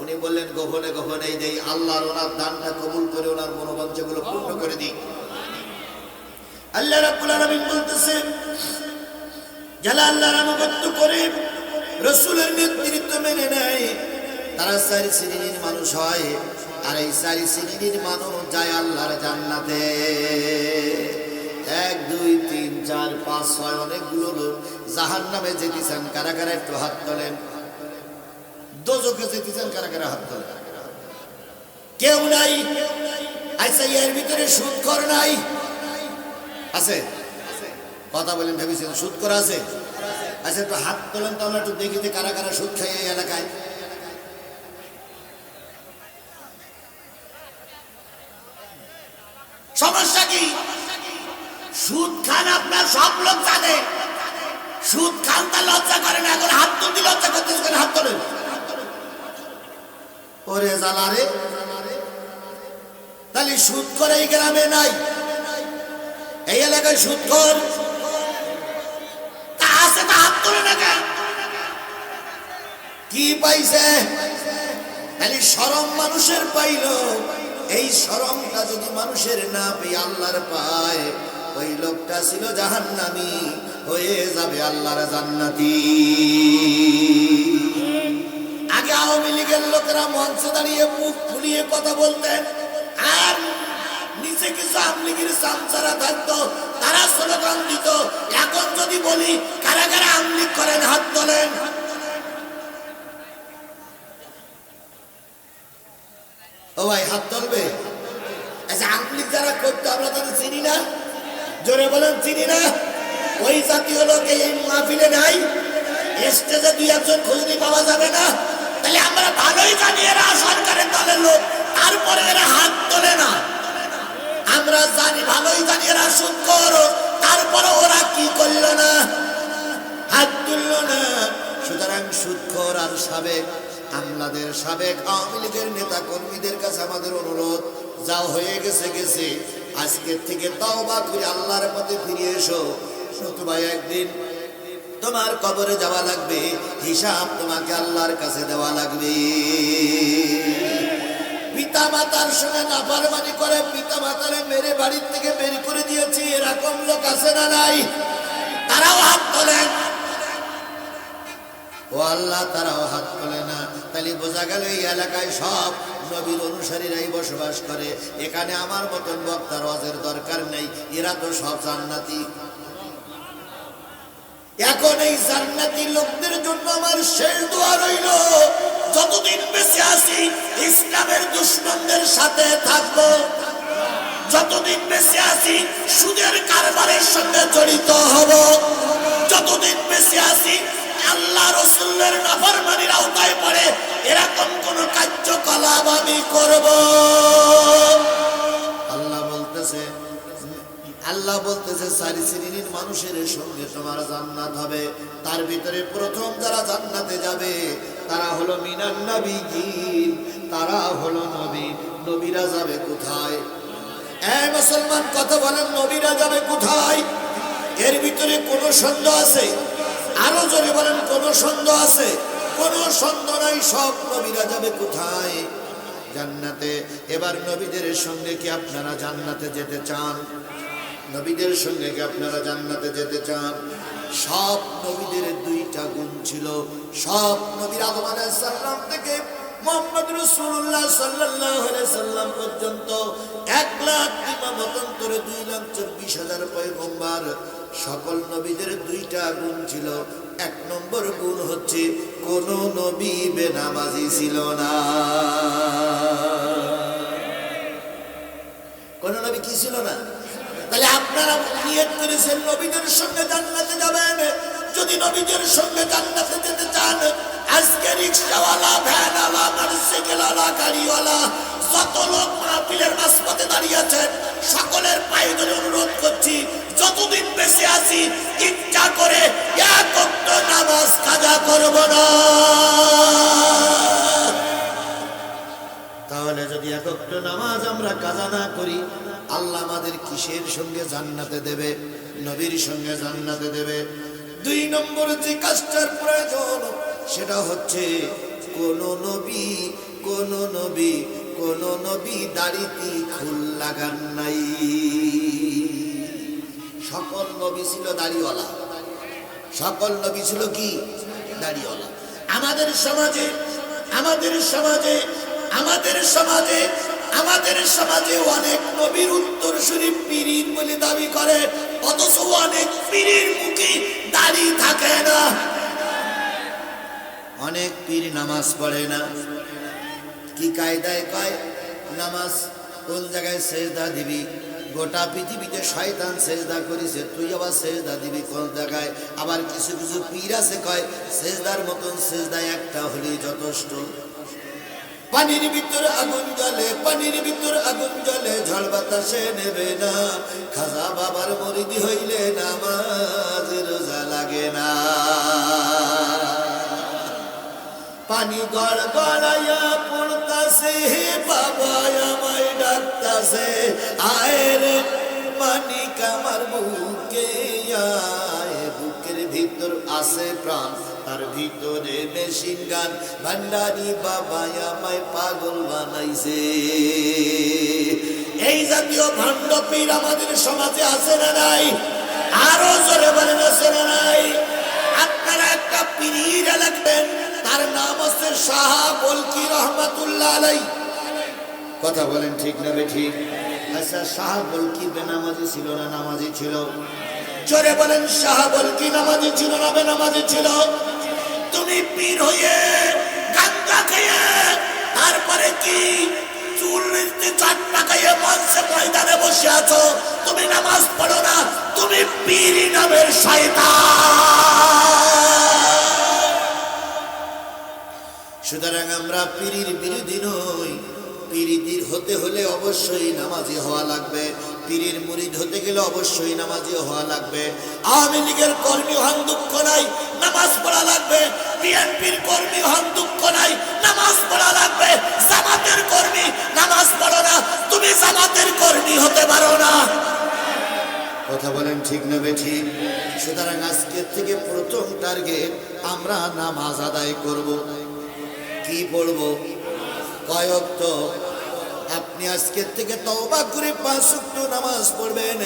উনি বললেন গোপনে গোপনে দেই, আল্লাহর ওনার দানটা কবুল করে ওনার মনোবাঞ্ছাগুলো পূর্ণ করে দিই। আল্লাহ রাব্বুল আলামিন বলতেছেন, যারা আল্লাহর আনুগত্য করে, রাসূলের নেতৃত্ব মেনে নেয়, তারা 4 শ্রেণীর মানুষ হয়। আর এই 4 শ্রেণীর মানুষ যায় আল্লাহর জান্নাতে। 1, 2, 3, 4, 5, 6 অনেকগুলো লোক জাহান্নামে যেতে চান। কারা কারা একটু হাত তোলেন? দোজখে যেতে চান কারা কারা হাত তোলেন? কেউ নাই। আচ্ছা, এর ভিতরে সুদখোর নাই? আছে? কথা বলেন, ভেবেছেন সুদখোর আছে? আচ্ছা, একটু হাত তোলেন তো, আমরা একটু দেখি যে কারা কারা সুদ খায় এই এলাকায়। সমস্যা কি? সুদ খান আপনার সব লোক জানে, সুদ খান তা লজ্জা করে না। এখন হাত তুলতে লজ্জা করতেছেন, হাত তোলেন। ওরে জ্বালা রে, তাহলে সুদ করে এই গ্রামে নাই, এই এলাকায় সুদ কর তা আছে, তা হাত তোলে না কেন? কি পাইছে? তাহলে শরম মানুষের পাইল। এই শরমটা যদি মানুষের না পেয়ে আল্লাহর পায়, ওই লোকটা ছিল জাহান্নামী, হয়ে যাবে আল্লাহর জান্নাতি। আগে আওয়ামী লীগের লোকেরা মঞ্চে দাঁড়িয়ে মুখ ফুলিয়ে কথা বলতেন, আর নিচে কিছু আওয়ামী লীগের চামচারা থাকতো, তারা স্লোগান দিত। এখন যদি বলি কারা কারা আওয়ামী লীগ করেন, হাত তোলেন। ও ভাই, হাত তুলবে? আচ্ছা, আওয়ামী লীগ যারা করতো আমরা তাদের চিনি না? জোরে বলেন, চিনি না? ওই জাতীয় লোক এই মাহফিলে নাই, স্টেজে 2-1 খুঁজলি পাওয়া যাবে না। তাহলে আমরা ভালোই জানি এরা সরকারের দলের লোক, তারপরে এরা হাত তোলে না। আমরা জানি, ভালোই জানি এরা সুদ খোর, তারপরে ওরা কি করলো না? হাত তুলল সাবেক আমলাদের, সাবেক আওয়ামী লীগের নেতা কর্মীদের কাছে আমাদের অনুরোধ, যা হয়ে গেছে গেছে, আজকের থেকে তওবা করে আল্লাহর পথে ফিরে এসো, নতুবা একদিন তোমার কবরে যাওয়া লাগবে, হিসাব তোমাকে আল্লাহর কাছে দেওয়া লাগবে। পিতা মাতার সঙ্গে নাফরমানি করে পিতা মাতারে মেরে বাড়ির থেকে বের করে দিয়েছি, এরকম লোক আছে না নাই? তারাও হাত তোলেন। ও আল্লাহ, তারাও হাত তোলে না। তাহলে বোঝা গেল এই এলাকায় সব নবীর অনুসারীরাই বসবাস করে। এখানে আমার মতন বক্তার ওয়াজের দরকার নেই, এরা তো সব জান্নাতি। এখন এই জান্নাতি লোকদের জন্য আমার শেষ দোয়া রইল, যতদিন বেঁচে আছি ইসলামের দুশমনদের সাথে থাকবো, যতদিন বেঁচে আছি সুদের কারবারের সঙ্গে জড়িত হব, যতদিন বেঁচে আছি আল্লাহ রাসূলের নাফরমানির আওতায় পড়ে এরকম কোন কার্যকলাপ আমি করব। আল্লাহ বলতেছে চারি শ্রেণীর মানুষের সঙ্গে তোমার জান্নাত হবে। তার ভিতরে প্রথম যারা জান্নাতে যাবে তারা হলো মিনান নবিয়্যিন, তারা হলো নবী। নবীরা যাবে কোথায়? এই মুসলমান কথা বলেন, নবীরা যাবে কোথায়? এর ভিতরে কোনো সন্দেহ আছে? আরো জোরে বলেন, কোনো সন্দেহ আছে? কোনো সন্দেহ নাই, সব নবীরা যাবে কোথায়? জান্নাতে। এবার নবীদের সঙ্গে কি আপনারা জান্নাতে যেতে চান? নবীদের সঙ্গে কি আপনারা জান্নাতে যেতে চান? সব নবীদের দুইটা গুণ ছিল। সব নবীর আদম আলাইহিস সালাম থেকে মুহাম্মদ রাসূলুল্লাহ সাল্লাল্লাহু আলাইহি সাল্লাম পর্যন্ত 1,00,000 ইমামতন্তরে 2,24,000 পয়গম্বর, সকল নবীদের দুইটা গুণ ছিল। এক নম্বর গুণ হচ্ছে কোন নবী বেনামাজি ছিল না। কোন নবী কি ছিল না? তাহলে আপনারা নিয়ত করেছেন নবীদের সঙ্গে জান্নাতে যাবেন। যদি নবীদের সঙ্গে জান্নাতে যেতে চান, আজকে রিকশাওয়ালা, ভ্যানওয়ালা, মোটরসাইকেলওয়ালা, গাড়িওয়ালা যত লোক মাহফিলের মাঝপথে দাঁড়িয়ে আছেন, সকলের পায়ে ধরে অনুরোধ করছি, যতদিন বেঁচে আছি ইচ্ছা করে এক ওয়াক্ত নামাজ কাজা করব না। তাহলে যদি এক ওয়াক্ত নামাজ আমরা কাজা না করি, আল্লাহ আমাদের কিসের সঙ্গে জান্নাতে দেবে? নবীর সঙ্গে জান্নাতে দেবে। দুই নম্বর যে কাজটার প্রয়োজন সেটা হচ্ছে কোন নবী দাড়িতে খুল লাগান নাই। সকল নবী ছিল দাড়িওয়ালা, সকল নবী ছিল কি? দাড়িওয়ালা। আমাদের সমাজে অনেক নবীর উত্তরসূরি পীর বলে দাবি করে, অথচ অনেক পীরের মুখে দাড়ি থাকে না। অনেক পীর নামাজ পড়ে না। কি কায়দায় কয় নামাজ? কোন জায়গায় সেজদা দিবি? গোটা পৃথিবীতে শয়তান সেজদা করেছে, তুই আবার সেজদা দিবি কোন জায়গায়? আবার কিছু কিছু পীর আছে কয় সেজদার মতন সেজদা একটা হলেই যথেষ্ট। পানির ভিতর আগুন জ্বলে, ঝড় বাতাসে নেবে না। খাজা বাবার মুরিদি হইলে নামাজ রোজা লাগে না। পানি গড়গড়াইয়া পড়তাছে, বাবা আমায় ডাকতাছে, আয় রে মানিক আমার বুকে আয়। বুকের ভিতর আছে প্রাণ, তার ভিতরে মেশিন গান, ভান্ডারি বাবা আমায় পাগল বানাইছে। এই জাতীয় ভণ্ড পীর আমাদের সমাজে আছে না নাই? আরো জোরে বলেন, আছে না নাই? আপনারা একটা পীর লাগবেন, তার নাম হচ্ছে শাহ বলকি রহমাতুল্লাহ আলাই। কথা বলেন ঠিক না ঠিক? আচ্ছা, শাহ বলকি বেনামাজি ছিল না নামাজি ছিল? জোরে বলেন, শাহ বলকি নামাজি ছিল না বেনামাজি ছিল? তুমি পীর হয়ে গাঞ্জা খেয়ে তারপরে কি চুলতে চাটনা খাইয়ে মঞ্চে ময়দানে বসে আছো, তুমি নামাজ পড়ো না, তুমি পীর নামের শয়তান। সুতরাং আমরা পীরের বিরোধী নই। পীর হতে হলে অবশ্যই নামাজি হওয়া লাগবে। পীরের মুরিদ হতে গেলে অবশ্যই নামাজি হওয়া লাগবে। আওয়ামী লীগের কর্মী হন, দুঃখ নাই, নামাজ পড়া লাগবে। বিএনপির কর্মী হন, দুঃখ নাই, নামাজ পড়া লাগবে। জামাতের কর্মী, নামাজ পড়ো না, তুমি জামাতের কর্মী হতে পারো না। কথা বলেন ঠিক না বেঠিক? সুতরাং আজকের থেকে প্রথম টার্গেট আমরা নামাজ আদায় করব। কি পড়বো? কয় ওয়াক্ত? আপনি আজকের থেকে তওবা করে 5 ওয়াক্ত নামাজ পড়বেন।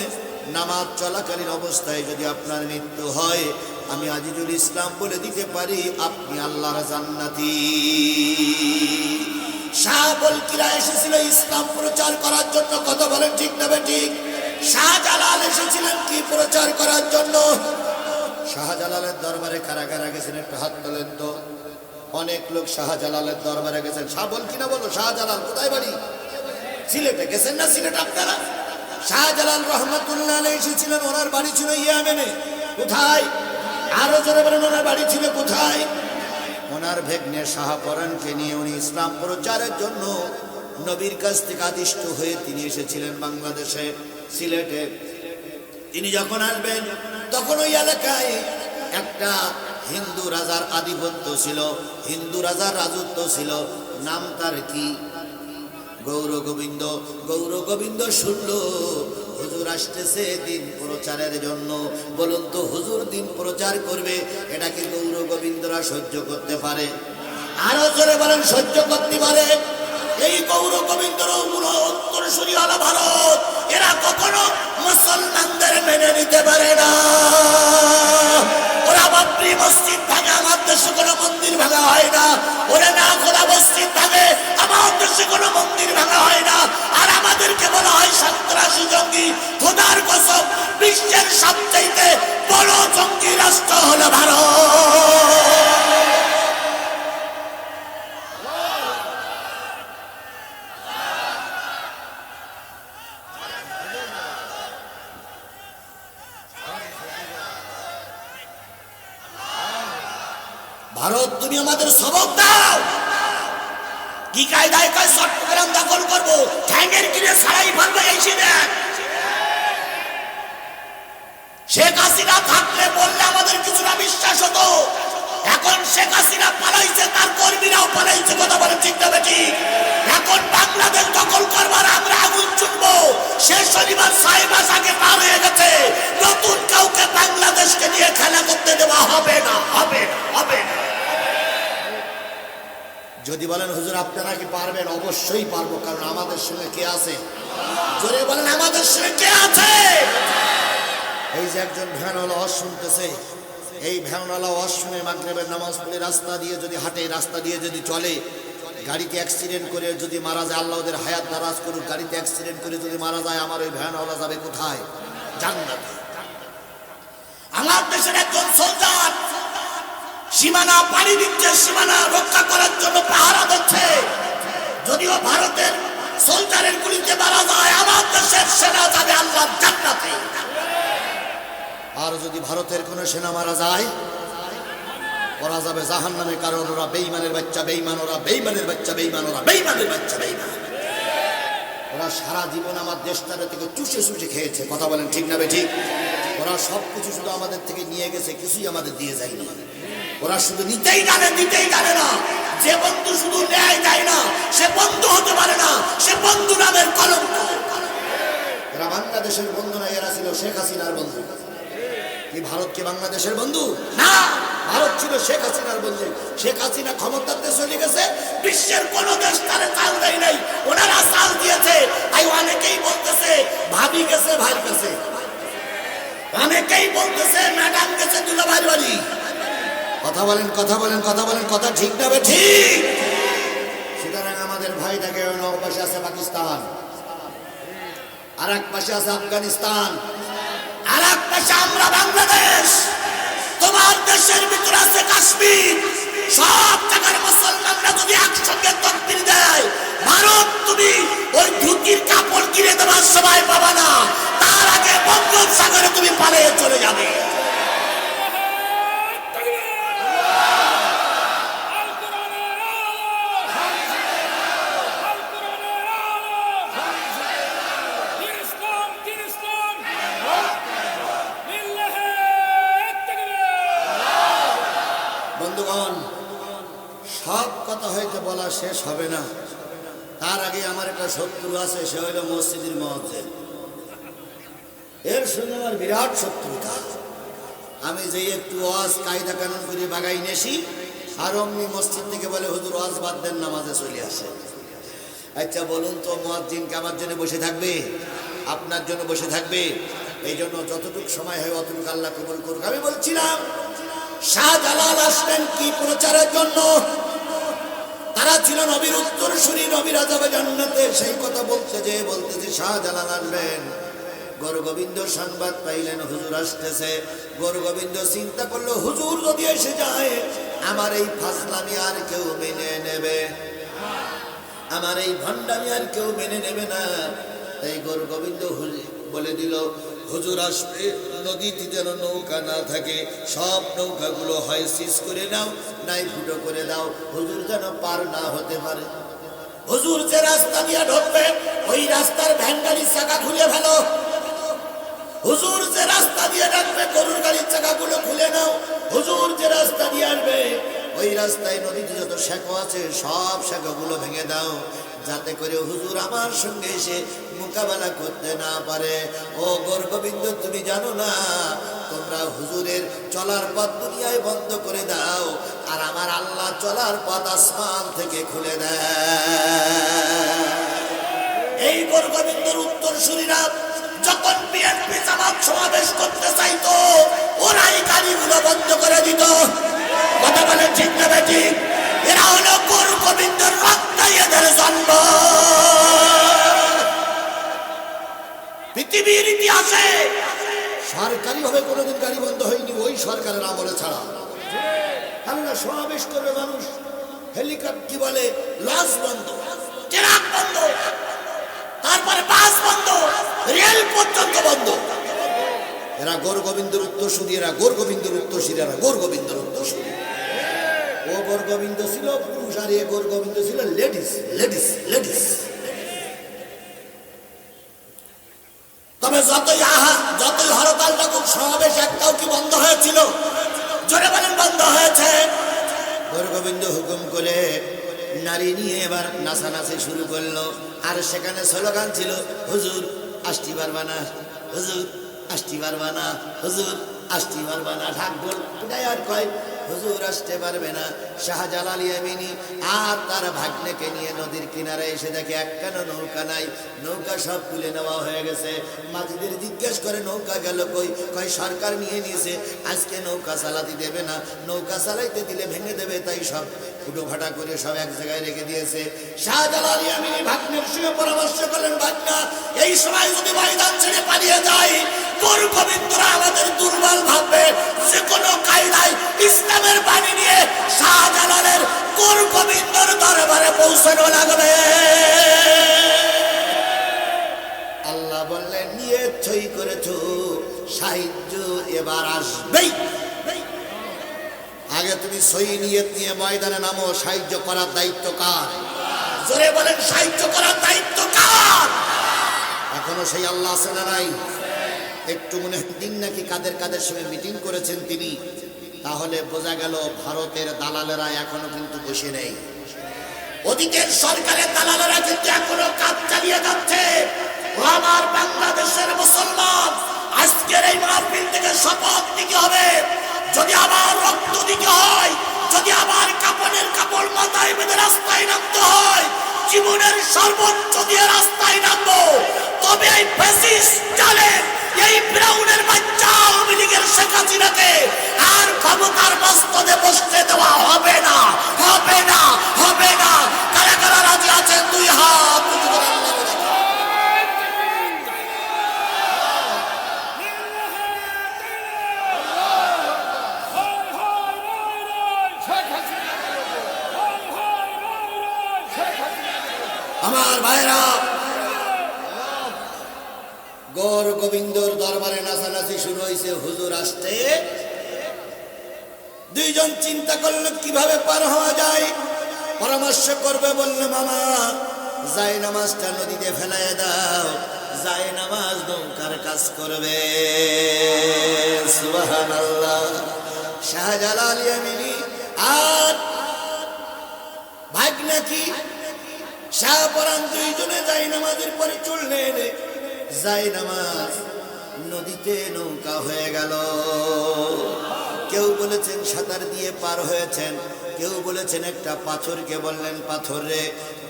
নামাজ চলাকালীন অবস্থায় যদি আপনার মৃত্যু হয়, আমি আজিজুল ইসলাম বলে দিতে পারি আপনি আল্লাহর জান্নাতি। শাহবলকিরা এসেছিল ইসলাম প্রচার করার জন্য। কথা বলেন ঠিক না বেঠিক? শাহজালাল এসেছিলেন কি প্রচার করার জন্য? শাহজালালের দরবারে কারা কারা গেছেন একটু হাত তোলেন তো। অনেক লোক শাহজালালের দরবারে গেছেন। শাহবলকিরা বলো, শাহজালাল কোথায় বাড়ি? সিলেটে গেছেন না? সিলেট আপনারা? শাহজালাল রহমাতুল্লাহ আলাইহি এসেছিলেন, ওনার বাড়ি ছিল ইয়েমেনে। কোথায়? আরো জোরে বলেন, ওনার বাড়ি ছিল কোথায়? ওনার ভেগ্নে শাহপরানকে নিয়ে উনি ইসলাম প্রচারের জন্য নবীর কাছ থেকে আদিষ্ট হয়ে তিনি এসেছিলেন বাংলাদেশে, সিলেটে। তিনি যখন আসবেন তখন ওই এলাকায় একটা হিন্দু রাজার আধিপত্য ছিল, হিন্দু রাজার রাজত্ব ছিল। নাম তার কি? গৌর গোবিন্দ। গৌর গোবিন্দ শুনল হুজুর আসতেছে দিন প্রচারের জন্য। বলুন তো, হুজুর দিন প্রচার করবে, এটা কি গৌর গোবিন্দরা সহ্য করতে পারে? আরো জোরে বলেন, সহ্য করতে পারে? এই গৌর গোবিন্দর উত্তরসূরি হলো ভারত। এরা কখনো মুসলমানদের মেনে নিতে পারে না। ওরা বাবরি মসজিদ ভাঙে, আমার দেশে কোনো মন্দির ভাঙা হয় না। ওরা না খোলা মসজিদ ভাঙে, আমার দেশে কোনো মন্দির ভাঙা হয় না। আর আমাদেরকে বলা হয় সন্ত্রাসী জঙ্গি। খোদার কসম, বিশ্বের সবচেয়ে বড় জঙ্গি রাষ্ট্র হলো ভারত। ভারত, তুমি আমাদের সবক দাও। কি কায়দায় কয় চট্টগ্রাম দখল করবো, ঠ্যাঙ্গের কিনে ছাড়াই ভাঙবে। এসে দেখ, শেখ হাসিনা থাকলে বললে আমাদের কিছুটা বিশ্বাস হতো। এখন শেখ হাসিনা পালাইছে, তার কর্মীরাও পালাইছে। কথা বলে ঠিক না বেঠিক? এখন বাংলাদেশ দখল করবার আমরা আগুন ছুটবো। শেষ শনিবার 6 মাস আগে পার হয়ে গেছে। নতুন কাউকে বাংলাদেশকে নিয়ে খেলা করতে দেওয়া হবে না, হবে না, হবে না। যদি বলেন হুজুর আপনারা কি পারবেন? অবশ্যই পারবো, কারণ আমাদের সঙ্গে কে আছে? জোরে বলেন, আমাদের সঙ্গে কে আছে? এই যে একজন ভ্যানওয়ালা ওয়াজ শুনতেছে, এই ভ্যানওয়ালা ওয়াজ শুনে মাগরিবের নামাজ পড়ে রাস্তা দিয়ে যদি হাঁটে, রাস্তা দিয়ে যদি চলে, গাড়িতে অ্যাক্সিডেন্ট করে যদি মারা যায়, আল্লাহ ওদের হায়াত নারাজ করুক, গাড়িতে অ্যাক্সিডেন্ট করে যদি মারা যায়, আমার ওই ভ্যানওয়ালা যাবে কোথায়? জান্নাতে। আমার দেশের একজন সোলজার সীমানা পাড়ি দিচ্ছে, সীমানা রক্ষা করার জন্য পাহারা দিচ্ছে। যদিও ভারতের সোলজারের গুলিতে মারা যায়, আমার দেশের সেনা যাবে আল্লাহর জান্নাতে। আর যদি ভারতের কোন সেনা মারা যায়, ওরা যাবে জাহান্নামে, কারণ ওরা বেঈমানের বাচ্চা বেঈমান, ওরা বেঈমানের বাচ্চা বেঈমান, ওরা বেঈমানের বাচ্চা বেঈমান। ওরা সারা জীবন আমার দেশটার থেকে চুষে চুষে খেয়েছে। কথা বলেন ঠিক না বেঠিক? ওরা সবকিছু শুধু আমাদের থেকে নিয়ে গেছে, কিছুই আমাদের দিয়ে যায়নি। ওরা শুধু নিতেই জানে, দিতেই জানে না। যে বন্ধু শুধু ন্যায় দেয় না, সে বন্ধু হতে পারে না, সে বন্ধু নামের কলঙ্ক। এরা বাংলাদেশের বন্ধু না, এরা ছিল শেখ হাসিনার বন্ধু। কি ভারত কি বাংলাদেশের বন্ধু? না, ভারত ছিল শেখ হাসিনার বন্ধু। শেখ হাসিনা ক্ষমতাতে চলে গেছে, বিশ্বের কোন দেশ তারে চাল দেয় নাই, ওনারা চাল দিয়েছে। তাই অনেকেই বলতেছে ভাবি গেছে ভাই গেছে, অনেকেই বলতেছে ম্যাডাম গেছে দুলাভাইয়ের বাড়ি। কথা বলেন, কথা বলেন, কথা বলেন, কথা ঠিক না ঠিক? সুতরাং আমাদের ভাই থাকে, এক পাশে আছে পাকিস্তান, আর এক পাশে আছে আফগানিস্তান, আর এক পাশে আমরা বাংলাদেশ। তোমার দেশের ভিতরে আছে কাশ্মীর। সব জায়গার মুসলমানরা যদি একসঙ্গে তাকবীর দেয়, ভারত তুমি ওই ধুতির কাপড় কিনে দেওয়ার সময় পাবা না, তার আগে বঙ্গোপসাগরে তুমি পালিয়ে চলে যাবে। হবে না, তার আগে আমার একটা শত্রু আছে, সে হইল মসজিদের মুয়াজ্জিন। এর সঙ্গে আমার বিরাট শত্রুতা। আমি যে একটু ওয়াজ কায়দা কানুন করে বাগাই নেছি, আর অমনি মসজিদ থেকে বলে হুজুর ওয়াজ বাদ দেন, নামাজে চলে আসে। আচ্ছা বলুন তো, মুয়াজ্জিনকে আমার জন্য বসে থাকবে? আপনার জন্য বসে থাকবে? এই জন্য যতটুকু সময় হয় অতটুকু আল্লাহ কবুল করুক। আমি বলছিলাম শাহজালাল আসলেন কি প্রচারের জন্য? তারা ছিল নবীর উত্তরসূরি, নবীর আযাবে জান্নাতে। সেই কথা বলতেছে শাহজালাল আসবেন। গৌরগোবিন্দ সংবাদ পাইলেন হুজুর আসতেছে। গৌরগোবিন্দ চিন্তা করলো, হুজুর যদি এসে যায় আমার এই ফাজলামি আর কেউ মেনে নেবে, আমার এই ভণ্ডামি আর কেউ মেনে নেবে না। তাই গৌরগোবিন্দ বলে দিল, হুজুর আসবে, নদীতে যেন নৌকা না থাকে, সব নৌকাগুলো হয় সিজ করে নাও, নাই ফুটো করে দাও, হুজুর যেন পার না হতে পারে। হুজুর যে রাস্তা দিয়ে ঢুকবে ওই রাস্তার ভ্যান গাড়ির চাকা খুলে ফেলো। হুজুর যে রাস্তা দিয়ে ঢুকবে গরুর গাড়ির চাকাগুলো খুলে নাও। হুজুর যে রাস্তা দিয়ে আসবে ওই রাস্তায় নদীতে যত শাখা আছে সব শাখাগুলো ভেঙে দাও, যাতে করে হুজুর আমার সঙ্গে এসে মোকাবেলা করতে না পারে। ও গৌরগোবিন্দ, তুমি জানো না তোমরা হুজুরের চলার পথ দুনিয়ায় বন্ধ করে দাও, আর আমার আল্লাহ চলার পথ আসমান থেকে খুলে দেয়। এই গৌরগোবিন্দর উত্তরসূরিরা যখন বিএনপি জামাত সমাবেশ করতে চাইতো, ওরাই গাড়িগুলো বন্ধ করে দিত। কথা বলে ঠিক না বেঠিক? এরা হলো গৌরগোবিন্দর রক্তাই এদের জন্ম। পৃথিবীর ইতিহাসে সরকারি ভাবে কোনোদিন গাড়ি বন্ধ হয়নি, ওই সরকারের আমলে ছাড়া। আমরা সমাবেশ করবে মানুষ, হেলিকপ্টার কি বলে, লঞ্চ বন্ধ, ট্রাক বন্ধ, তারপরে বাস বন্ধ, রেল পর্যন্ত বন্ধ। এরা গৌরগোবিন্দর উত্তরসূরি, এরা গৌরগোবিন্দর উত্তরসূরি, এরা গৌরগোবিন্দর উত্তরসূরি। ও গৌরগোবিন্দ ছিল পুরুষ, আর এ গৌরগোবিন্দ ছিল লেডিস, লেডিস, লেডিস। তবে যতই হরতাল থাকুক, সমাবেশ একটাও কি বন্ধ হয়েছিল? জোরে বলেন, বন্ধ হয়েছে। গৌরগোবিন্দ হুকুম করে নারী নিয়ে এবার নাচানাচি শুরু করলো। আর সেখানে স্লোগান ছিল, হুজুর আসতে পারবা না, হুজুর আসতে পারবা না, হুজুর আসতে পারবা না। ঢাক ঢোল পিটাই আর কয় হুজুর আসতে পারবে না। শাহজালাল ইয়ামিনী আর তার ভাগ্নেকে নিয়ে নদীর কিনারে এসে দেখে একখানা নৌকা নাই, নৌকা সব তুলে নেওয়া হয়ে গেছে। মাঝিদের জিজ্ঞেস করে নৌকা গেল কই? কয় সরকার নিয়ে নিয়েছে, আজকে নৌকা চালাতে দেবে না, নৌকা চালাইতে দিলে ভেঙে দেবে, তাই সব ফুটো ফাটা করে সব এক জায়গায় রেখে দিয়েছে। শাহজালাল ইয়ামিনী ভাগ্নের সঙ্গে পরামর্শ করলেন, ভাগ্না এই সময় যদি ময়দান ছেড়ে পালিয়ে যায়, গৌরগোবিন্দরা আমাদের দুর্বল ভাববে, যে কোনো কায়দায় ইসলামের বাণী নিয়ে শাহজালালের গৌরগোবিন্দর দরবারে পৌঁছানো লাগবে। আল্লাহ বললেন, নিয়ত সই করেছো, সাহায্য এবার আসবেই। আগে তুমি সই নিয়ত নিয়ে ময়দানে নামো, সাহায্য করার দায়িত্ব কার? জোরে বলেন, সাহায্য করার দায়িত্ব কার? এখনো সেই আল্লাহ আছে না নাই? একটু মনে দিন নাকি কাদের কাদের সঙ্গে মিটিং করেছেন তিনি, তাহলে বোঝা গেল ভারতের দালালেরা এখনো কিন্তু বসে নেই। অতীতের সরকারের দালালেরা কিন্তু এখনো কাজ চালিয়ে যাচ্ছে। ও আমার বাংলাদেশের মুসলমান, আজকের এই মাহফিল থেকে শপথ নিতে হবে, যদি আবার রক্ত দিতে হয়, যদি আবার কাপড়ের কাপড় মাথায় বেঁধে রাস্তায় নামতে হয়, জীবনের সর্বোচ্চ দিয়ে রাস্তায় নামবো। তবে এই ফ্যাসিস্ট জালেম, এই ফিরাউনের বাচ্চা আওয়ামী লীগের শেখ হাসিনাকে আর ক্ষমতার মস্তদে বসতে দেওয়া হবে না, হবে না, হবে না। কারা কারা রাজি আছেন? দুই হাত উঁচু করে আল্লাহ বলে। আমার ভাইরা, গৌরগোবিন্দর দরবারে নাচানাচি শুরু হয়েছে, হুজুর আসতে। দুইজন চিন্তা করলো কিভাবে পার হওয়া যায়, পরামর্শ করবে। বললো, মামা যায় নামাজটা নদীতে ফেলাইয়া দাও, যায় নামাজ নৌকার কাজ করবে। সুবহানাল্লাহ। শাহজালাল ইয়ামিনী আর ভাগ্না কি শাহপরান দুইজনে যাই নামাজের পরে চললেন। যাই নামাজ নদীতে নৌকা হয়ে গেল। কেউ বলেছেন সাঁতার দিয়ে পার হয়েছেন, কেউ বলেছেন একটা পাথরকে বললেন, পাথর রে,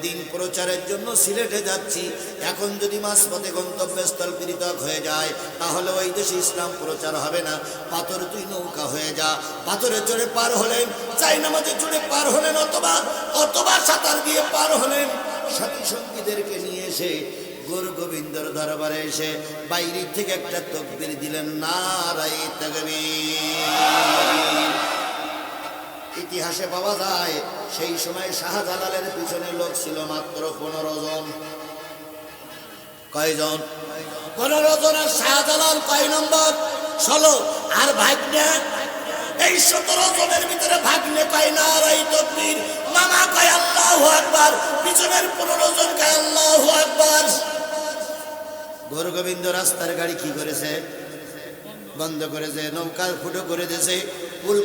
দিন প্রচারের জন্য সিলেটে যাচ্ছি, এখন যদি মাঝপথে গন্তব্যস্থল পৃথক হয়ে যায় তাহলে ওই দেশে ইসলাম প্রচার হবে না, পাথর তুই নৌকা হয়ে যা। পাথরে চড়ে পার হলেন, চাই নামাজে চড়ে পার হলেন, অথবা সাঁতার দিয়ে পার হলেন। সাথী সঙ্গীদেরকে নিয়ে এসে গুরু গোবিন্দর দরবারে এসে বাইরে থেকে একটা তাকবীর দিলেন, নারায়ে তাকবীর। ইতিহাসে পাওয়া যায় সেই সময় শাহজালালের পিছনে লোক ছিল মাত্র 15 জন। কয়জন? 15 জন। আর শাহজালাল কয় নম্বর? 16। আর ভাগ্নে এই 17 জনের ভিতরে ভাগ্নে কয় নারায়ে তাকবীর, মামা কয় আল্লাহু আকবার, পিছনের 15 জন কয় আল্লাহু আকবার। গুরু গোবিন্দ রাস্তার গাড়ি কি করেছে? বন্ধ করেছে, নৌকা ফুটো করে দিয়েছে, পুল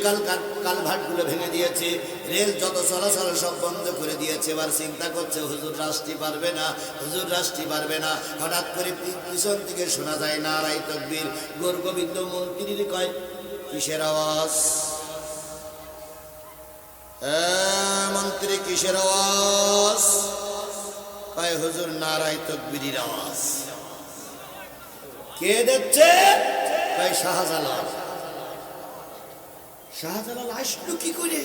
কালভার্টগুলো ভেঙে দিয়েছে, রেল যত চলাচল সব বন্ধ করে দিয়েছে। এবার চিন্তা করছে হুজুর রাষ্ট্রী পারবে না, হুজুর রাষ্ট্রী পারবে না। হঠাৎ করে পিছন থেকে শোনা যায় নারায়ে তাকবীর। গুরু গোবিন্দ মন্ত্রীর কয়, কিসের আওয়াজ? মন্ত্রী কিসের আওয়াজ? কয় হুজুর নারায়ে তাকবীরের আওয়াজ। কে দিচ্ছে? কয় শাহজালাল। শাহজালাল আসলো কি করে?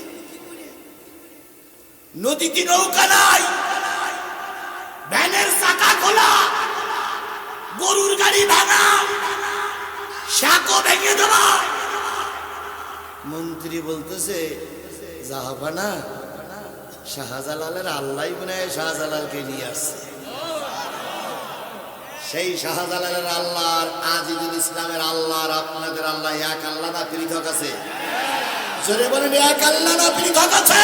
নদীতে নৌকা নাই, ভ্যানের চাকা খোলা, গরুর গাড়ি ভাঙা, শাকও ভেঙে দেওয়া। মন্ত্রী বলতেছে, জাহাপানা, শাহজালালের আল্লাহ মনে হয় শাহজালালকে নিয়ে আসছে। সেই শাহজালালের আল্লাহ আর আজিজুল ইসলামের আল্লাহ আর আপনাদের আল্লাহ এক আল্লাহ না পৃথক আছে? জোরে বলেন, এক আল্লাহ না পৃথক আছে?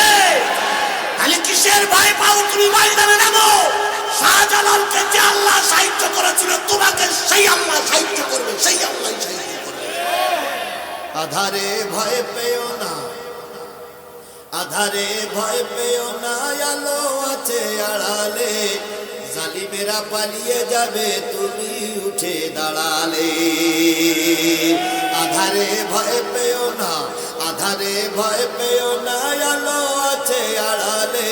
তাহলে কিসের ভয় পাও? তুমি ময়দানে নামো। শাহজালালকে যে আল্লাহ সাহায্য করেছিল তোমাকে সেই আল্লাহ সাহায্য করবে, সেই আল্লাহ সাহায্য করবে। আধারে ভয় পেও না, আধারে ভয় পেও না, আলো আছে আড়ালে, জালিমেরা পালিয়ে যাবে তুমি উঠে দাঁড়ালে। আধারে ভয় পেও না, আধারে ভয় পেও না, আলো আছে আড়ালে,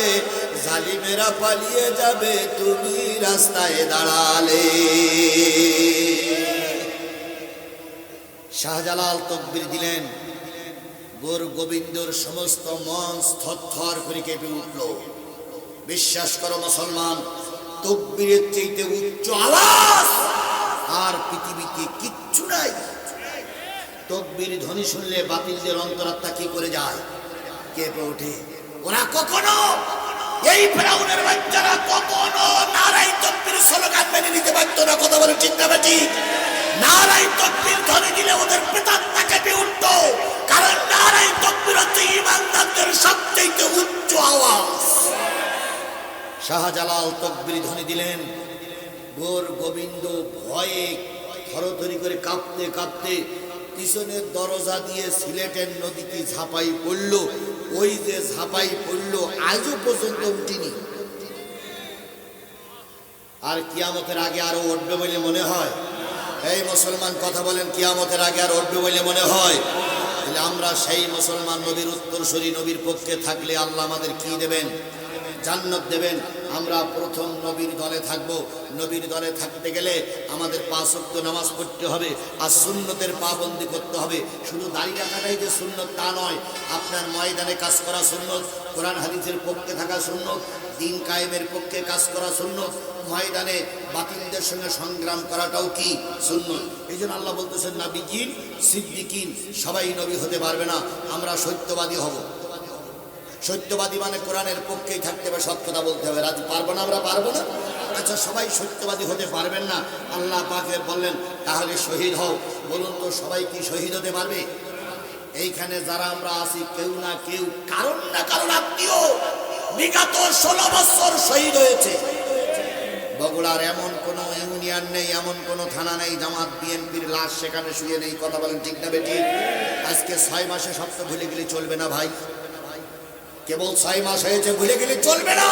জালিমেরা পালিয়ে যাবে তুমি রাস্তায় দাঁড়ালে। শাহজালাল তাকবীর দিলেন। গুরু গোবিন্দর সমস্ত মন থরথর করে কেঁপে উঠল। বিশ্বাস করো মুসলমান, তাকবীরের চাইতে উচ্চ আওয়াজ আর পৃথিবীতে কিচ্ছু নাই। তাকবীর ধ্বনি শুনলে বাতিলদের অন্তরাত্মা কি করে যায়? কেঁপে ওঠে। ওরা কখনো, এই ফেরাউনের বাচ্চারা কখনো নারায়ে তাকবীর স্লোগান মেনে নিতে পারত না। কথা বলে ঠিক না ঠিক? নারায়ে তাকবীর ধ্বনি দিলে ওদের প্রেতাত্মা কেঁপে উঠত, কারণ নারায়ে তাকবীর হচ্ছে ঈমানদারদের সবচেয়ে উচ্চ আওয়াজ। শাহজালাল তাকবীর ধ্বনি দিলেন। গুরু গোবিন্দ ভয়ে থরথরি করে কাঁপতে কাঁপতে পিছনের দরজা দিয়ে সিলেটের নদীতে ঝাঁপাই পড়ল। ওই যে ঝাঁপাই পড়ল আজও পর্যন্ত উঠিনি। আর কিয়ামতের আগে আরো উঠবে বলে মনে হয়? এই মুসলমান কথা বলেন, কিয়ামতের আগে আর উঠবে বলে মনে হয়? তাহলে আমরা সেই মুসলমান, নবীর উত্তরসূরি, নবীর পক্ষে থাকলে আল্লাহ আমাদের কি দেবেন? জান্নাত দেবেন। আমরা প্রথম নবীর দলে থাকব। নবীর দলে থাকতে গেলে আমাদের 5 ওয়াক্ত নামাজ পড়তে হবে আর সুন্নতের পাবন্দি করতে হবে। শুধু দাড়ি রাখাটাই যে সুন্নত তা নয়, আপনার ময়দানে কাজ করা সুন্নত, কোরআন হাদিসের পক্ষে থাকা সুন্নত, দ্বীন কায়েমের পক্ষে কাজ করা সুন্নত, ময়দানে বাতিলদের সঙ্গে সংগ্রাম করাটাও কি সুন্নত। এই জন্য আল্লাহ বলতেছেন, নবীজিন সিদ্দিকিন সবাই নবী হতে পারবে না, আমরা সত্যবাদী হব। সত্যবাদী মানে কোরআনের পক্ষেই থাকতে হবে, সৎ কথা বলতে হবে। রাজি পারবো না? আমরা পারবো না। আচ্ছা, সবাই সত্যবাদী হতে পারবেন না, আল্লাহ পাকে বললেন তাহলে শহীদ হও। বলুন তো সবাই কি শহীদ হতে পারবে? এইখানে যারা আমরা আছি কেউ না কেউ, কারণ না কারণ আত্মীয় বিগত 16 বছর শহীদ হয়েছে। বগুড়ার এমন কোন ইউনিয়ন নেই, এমন কোন থানা নেই জামাত বিএনপির লাশ সেখানে শুয়ে নেই। কথা বলেন ঠিক না বেটি? আজকে 6 মাসে সব তো ভুলে গেলে চলবে না ভাই। কেবল 6 মাস হয়েছে ভুলে গেলে চলবে না।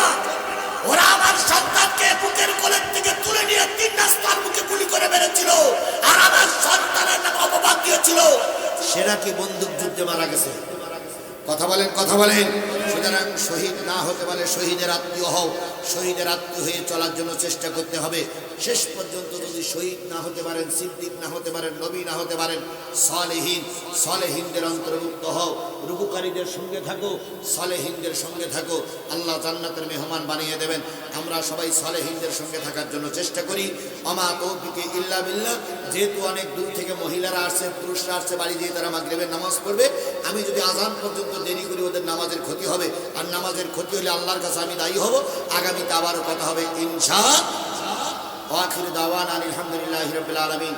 ওরা আমার সন্তানকে বুকের কোলের থেকে তুলে নিয়ে 3 রাস্তার মুখে গুলি করে মেরেছিল, আর আমার সন্তানের নাম অপবাদ দিয়েছিল। সেটা কি বন্দুক যুদ্ধে মারা গেছে? কথা বলেন, কথা বলেন। সুতরাং শহীদ না হতে পারে শহীদের আত্মীয় হও, শহীদের আত্মীয় হয়ে চলার জন্য চেষ্টা করতে হবে। শেষ পর্যন্ত যদি শহীদ না হতে পারেন, সিদ্দিক না হতে পারেন, নবী না হতে পারেন, সালেহীন, সালেহীনদের অন্তর্ভুক্ত হও, রুকুকারীদের সঙ্গে থাকো, সালেহীনদের সঙ্গে থাকো, আল্লাহ জান্নাতের মেহমান বানিয়ে দেবেন। আমরা সবাই সালেহীনদের সঙ্গে থাকার জন্য চেষ্টা করি। আমা তৌফিকে ইল্লা বিল্লাহ। যেহেতু অনেক দূর থেকে মহিলারা আসছে, পুরুষরা আসছে, বাড়ি দিয়ে তারা মাগরিবের নামাজ পড়বে। আমি যদি আজান পর্যন্ত দেরি করি ওদের নামাজের ক্ষতি হবে, আর নামাজের ক্ষতি হলে আল্লাহর কাছে আমি দায়ী হব। আগামীতে আবারও কথা হবে ইনশাআল্লাহ। ওয়া আখিরু দাওয়ানা আলহামদুলিল্লাহি রাব্বিল আলামিন।